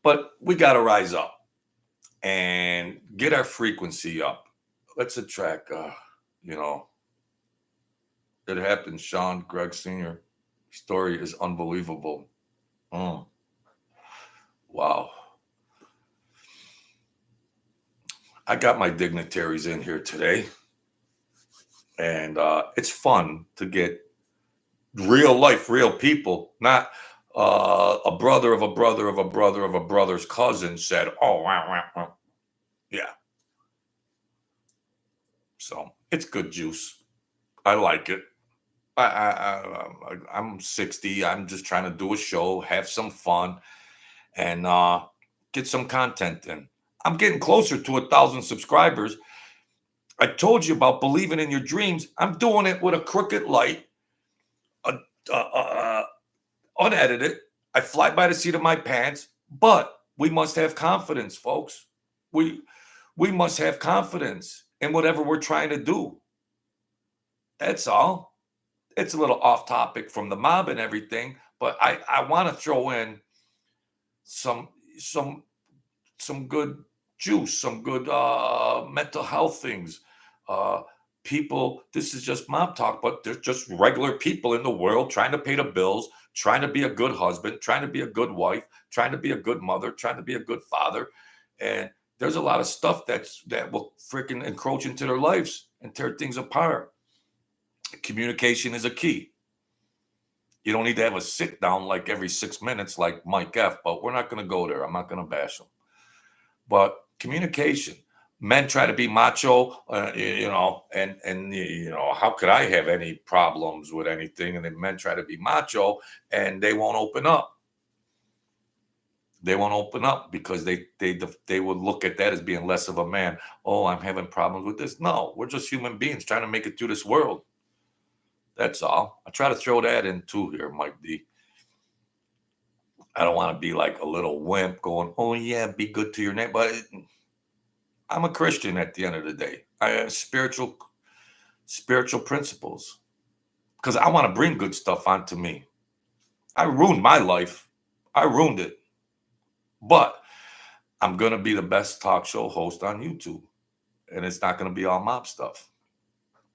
But we got to rise up and get our frequency up. Let's attract It happened, Sean. Greg Sr. Story is unbelievable. Mm. Wow. I got my dignitaries in here today, and it's fun to get real life, real people, not a brother of a brother of a brother of a brother's cousin said, "Oh, wow, wow, wow." Yeah. So it's good juice. I like it. I'm 60. I'm just trying to do a show, have some fun, and get some content in. I'm getting closer to 1,000 subscribers. I told you about believing in your dreams. I'm doing it with a crooked light, uh, unedited. I fly by the seat of my pants, but we must have confidence, folks. We we must have confidence in whatever we're trying to do. That's all. It's a little off topic from the mob and everything, but I want to throw in some some some good juice, some good mental health things. Uh, People, this is just mob talk, but they're just regular people in the world trying to pay the bills, trying to be a good husband, trying to be a good wife, trying to be a good mother, trying to be a good father. And there's a lot of stuff that will freaking encroach into their lives and tear things apart. Communication is a key. You don't need to have a sit down like every 6 minutes like Mike F, but we're not going to go there. I'm not going to bash him. But communication, men try to be macho, and how could I have any problems with anything? And then men try to be macho, and they won't open up. They won't open up because they would look at that as being less of a man. Oh, I'm having problems with this. No, we're just human beings trying to make it through this world. That's all. I try to throw that in too here, Mike D. I don't want to be like a little wimp going, oh yeah, be good to your neighbor. But I'm a Christian at the end of the day. I have spiritual principles because I want to bring good stuff onto me. I ruined my life. I ruined it. But I'm going to be the best talk show host on YouTube. And it's not going to be all mob stuff.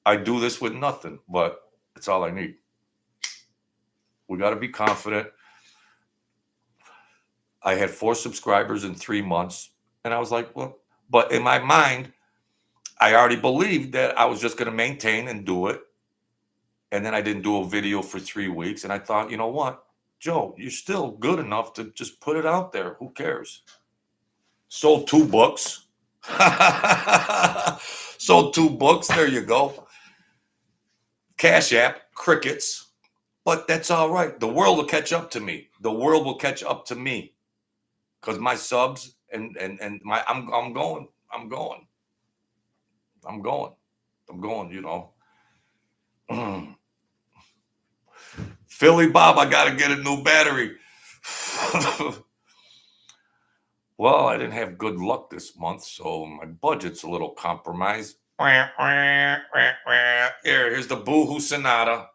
I do this with nothing, but it's all I need. We got to be confident. I had 4 subscribers in 3 months. And I was like, well, but in my mind, I already believed that I was just going to maintain and do it. And then I didn't do a video for 3 weeks. And I thought, you know what, Joe, you're still good enough to just put it out there. Who cares? Sold 2 books. Sold 2 books. There you go. Cash App, crickets. But that's all right. The world will catch up to me. The world will catch up to me. Because my subs and my I'm going. Philly Bob, I gotta get a new battery. Well, I didn't have good luck this month, so my budget's a little compromised. Here's the Boohoo Sonata.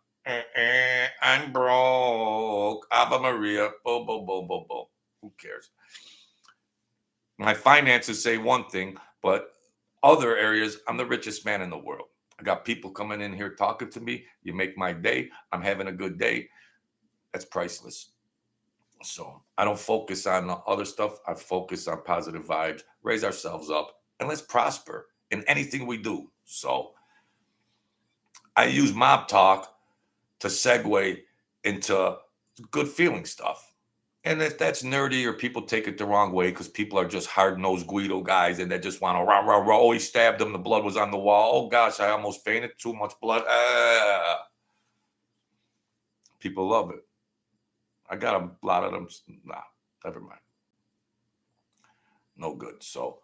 I'm broke. Ave Maria. Bo, bo, bo, bo, bo. Who cares? My finances say one thing, but other areas, I'm the richest man in the world. I got people coming in here talking to me. You make my day. I'm having a good day. That's priceless. So I don't focus on the other stuff. I focus on positive vibes, raise ourselves up, and let's prosper in anything we do. So I use Mob Talk to segue into good feeling stuff. And if that's nerdy or people take it the wrong way because people are just hard-nosed Guido guys and they just want to rah, rah, rah. Oh, he stabbed him. The blood was on the wall. Oh, gosh, I almost fainted. Too much blood. People love it. I got a lot of them. Nah, never mind. No good. So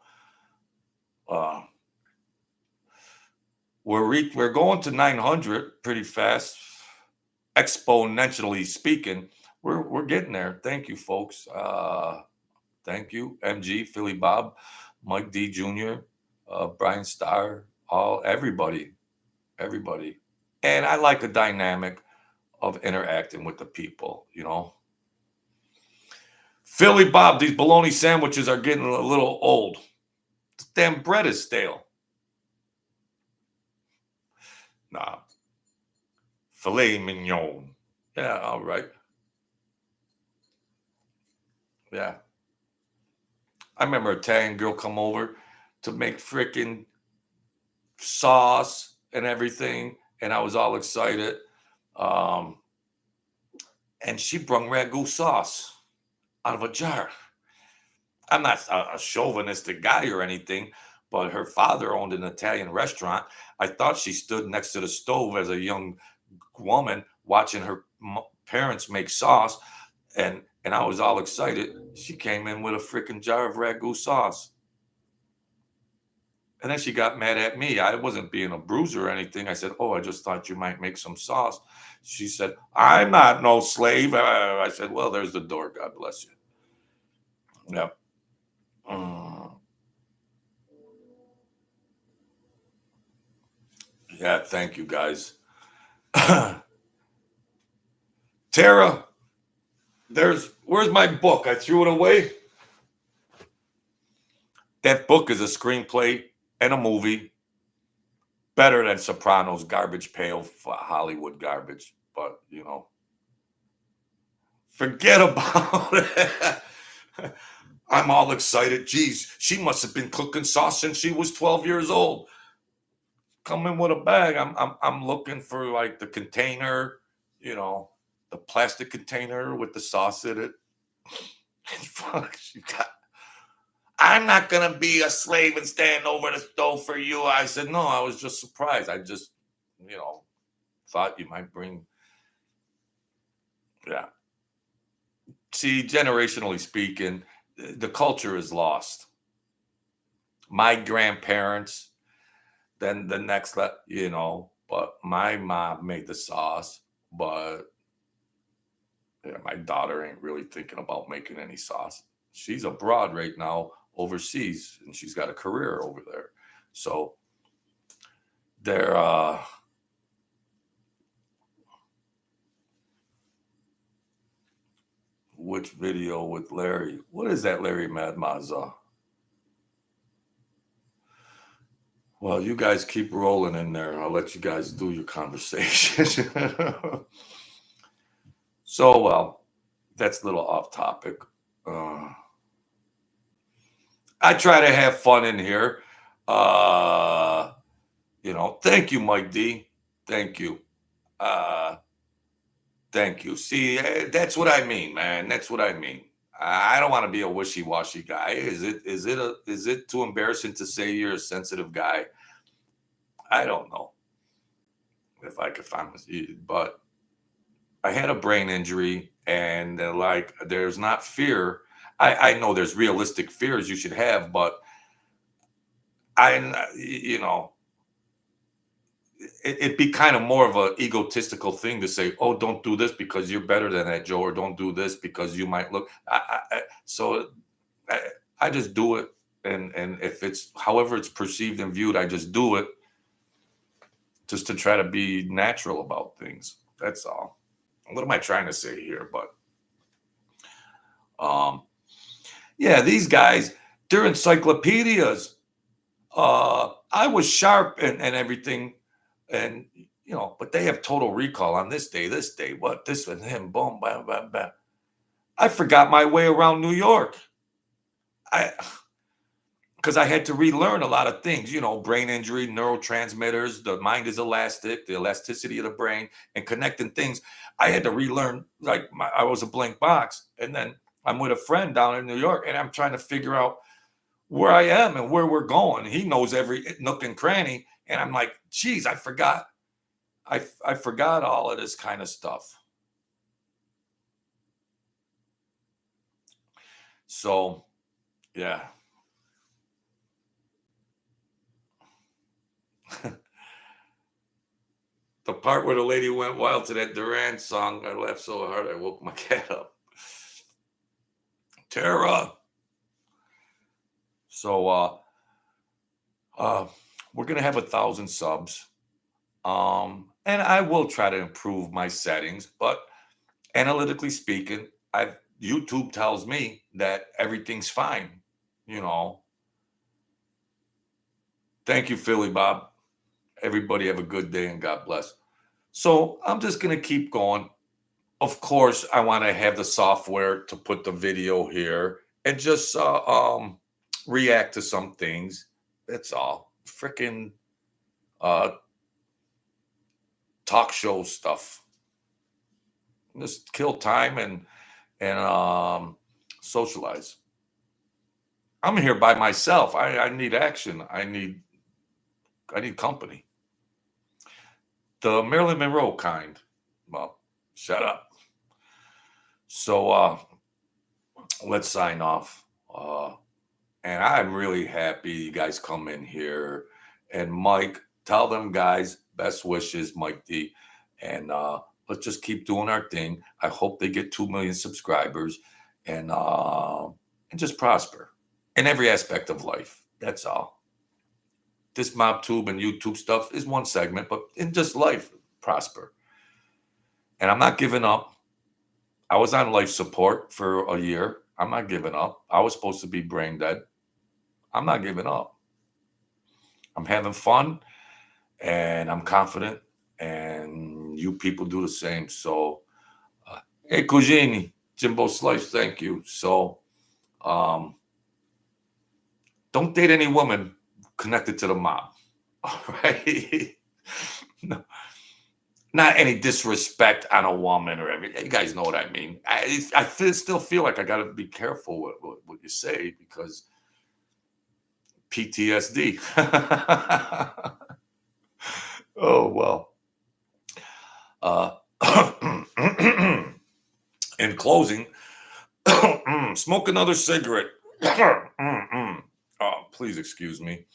we're going to 900 pretty fast, exponentially speaking. We're getting there. Thank you, folks. Thank you, MG, Philly Bob, Mike D Jr., Brian Starr, everybody. And I like a dynamic of interacting with the people, Philly Bob, these bologna sandwiches are getting a little old. The damn bread is stale. Nah. Filet mignon. Yeah, all right. Yeah. I remember an Italian girl come over to make freaking sauce and everything, and I was all excited. Um, and she brung ragu sauce out of a jar. I'm not a chauvinistic guy or anything, but her father owned an Italian restaurant. I thought she stood next to the stove as a young woman watching her parents make sauce, and I was all excited. She came in with a freaking jar of ragu sauce. And then she got mad at me. I wasn't being a bruiser or anything. I said, "Oh, I just thought you might make some sauce." She said, "I'm not no slave." I said, "Well, there's the door. God bless you." Yeah. Mm. Yeah. Thank you, guys. Tara, where's my book? I threw it away. That book is a screenplay and a movie. Better than Sopranos garbage pail Hollywood garbage. But forget about it. I'm all excited. Geez, she must have been cooking sauce since she was 12 years old. Come in with a bag. I'm looking for like the container, the plastic container with the sauce in it. Fuck, she got. I'm not gonna be a slave and stand over the stove for you. I said, no, I was just surprised. I just, thought you might bring. Yeah. See, generationally speaking, the culture is lost. My grandparents, then the next, but my mom made the sauce, but yeah, my daughter ain't really thinking about making any sauce. She's abroad right now, overseas, and she's got a career over there. So they're which video with Larry? What is that, Larry Mad Mazza? Well, you guys keep rolling in there. I'll let you guys do your conversation. So, well, that's a little off topic. Uh, I try to have fun in here. Uh, thank you, Mike D. Thank you. Uh, thank you. See, that's what I mean, man. That's what I mean. I don't want to be a wishy-washy guy. Is it too embarrassing to say you're a sensitive guy? I don't know if I could find it, but I had a brain injury, and like, there's not fear. I know there's realistic fears you should have, but it'd be kind of more of an egotistical thing to say, "Oh, don't do this because you're better than that, Joe," or "Don't do this because you might look." So I, I just do it, and if it's however it's perceived and viewed, I just do it, just to try to be natural about things. That's all. What am I trying to say here? But um, yeah, these guys, they're encyclopedias. I was sharp and everything, and but they have total recall on this day, what this and him, boom, bam, bam, bam. I forgot my way around New York. I Because I had to relearn a lot of things, brain injury, neurotransmitters, the mind is elastic, the elasticity of the brain, and connecting things. I had to relearn, like I was a blank box. And then I'm with a friend down in New York, and I'm trying to figure out where I am and where we're going. He knows every nook and cranny. And I'm like, geez, I forgot. I forgot all of this kind of stuff. So, yeah. The part where the lady went wild to that Duran song, I laughed so hard I woke my cat up. Tara. So uh we're gonna have 1,000 subs. And I will try to improve my settings, but analytically speaking, YouTube tells me that everything's fine. You know. Thank you, Philly Bob. Everybody have a good day and God bless. So I'm just going to keep going. Of course, I want to have the software to put the video here and just react to some things. That's all. Freaking uh, talk show stuff. Just kill time and socialize. I'm here by myself. I need action. I need company. The Marilyn Monroe kind. Well, shut up. So let's sign off. And I'm really happy you guys come in here. And Mike, tell them guys, best wishes, Mike D. And let's just keep doing our thing. I hope they get 2 million subscribers and just prosper in every aspect of life. That's all. This Mobtube and YouTube stuff is one segment, but in just life, prosper. And I'm not giving up. I was on life support for a year. I'm not giving up. I was supposed to be brain dead. I'm not giving up. I'm having fun and I'm confident, and you people do the same. So, hey, Cugini, Jimbo Slice, thank you. So, don't date any woman connected to the mob. All right? No. Not any disrespect on a woman or everything. You guys know what I mean. I still feel like I got to be careful with what you say because PTSD. Oh, well. In closing, smoke another cigarette. Oh, please excuse me.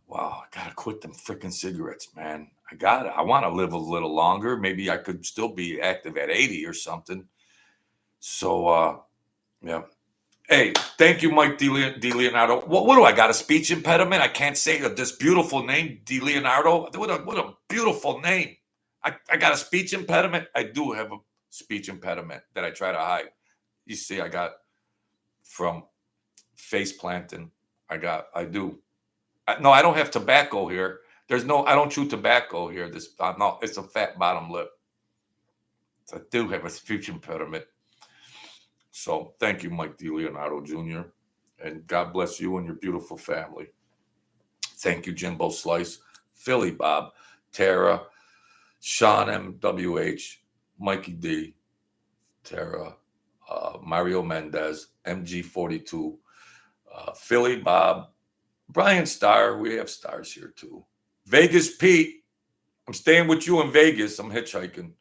Wow, I gotta quit them freaking cigarettes, man. I want to live a little longer. Maybe I could still be active at 80 or something. So, yeah. Hey, thank you, Mike D. Leonardo. What do I got? A speech impediment? I can't say this beautiful name, D. Leonardo. What a beautiful name. I got a speech impediment. I do have a speech impediment that I try to hide. You see, I got from face planting. I do. No, I don't have tobacco here. I don't chew tobacco here. No, it's a fat bottom lip. So I do have a speech impediment. So thank you, Mike D. Leonardo Jr. And God bless you and your beautiful family. Thank you, Jimbo Slice, Philly Bob, Tara, Sean MWH, Mikey D, Tara, Mario Mendez, MG42, Philly Bob, Brian Starr. We have stars here too. Vegas Pete. I'm staying with you in Vegas. I'm hitchhiking.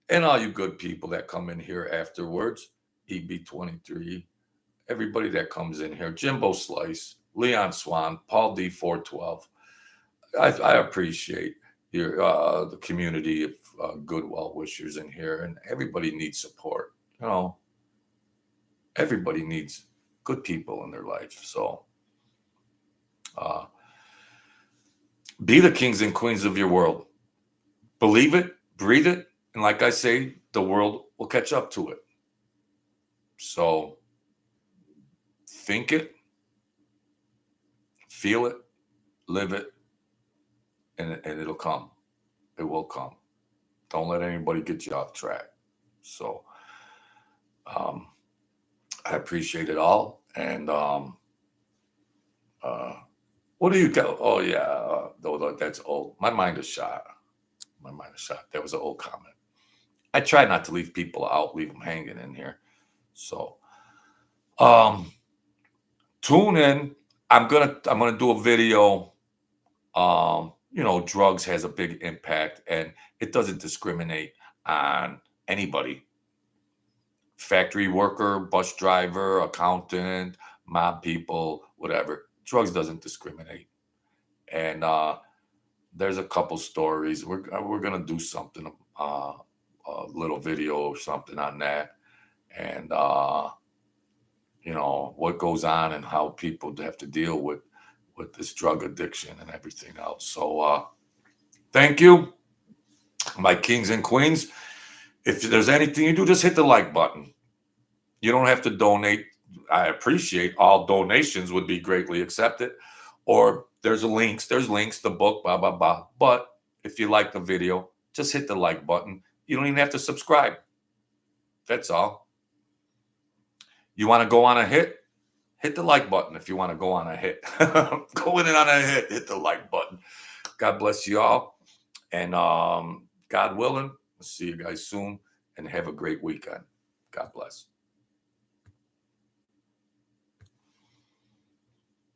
And all you good people that come in here afterwards. EB23. Everybody that comes in here. Jimbo Slice, Leon Swan, Paul D412. I appreciate the community of good well-wishers in here. And everybody needs support. You know, everybody needs good people in their life. So be the kings and queens of your world. Believe it, breathe it, and like I say, the world will catch up to it. So think it, feel it, live it, and it'll come. It will come. Don't let anybody get you off track. So I appreciate it all. And what do you got? Oh, yeah. That's old. My mind is shot. That was an old comment. I try not to leave people out, leave them hanging in here. So tune in. I'm gonna do a video. Drugs has a big impact and it doesn't discriminate on anybody. Factory worker, bus driver, accountant, mob people, whatever. Drugs doesn't discriminate. And there's a couple stories. We're gonna do something, a little video or something on that, and what goes on and how people have to deal with this drug addiction and everything else. So thank you, my kings and queens. If there's anything you do, just hit the like button. You don't have to donate. I appreciate all donations would be greatly accepted. Or there's links, the book, blah, blah, blah. But if you like the video, just hit the like button. You don't even have to subscribe. That's all. You want to go on a hit? Hit the like button if you want to go on a hit. Go in on a hit the like button. God bless you all. And God willing, we'll see you guys soon and have a great weekend. God bless.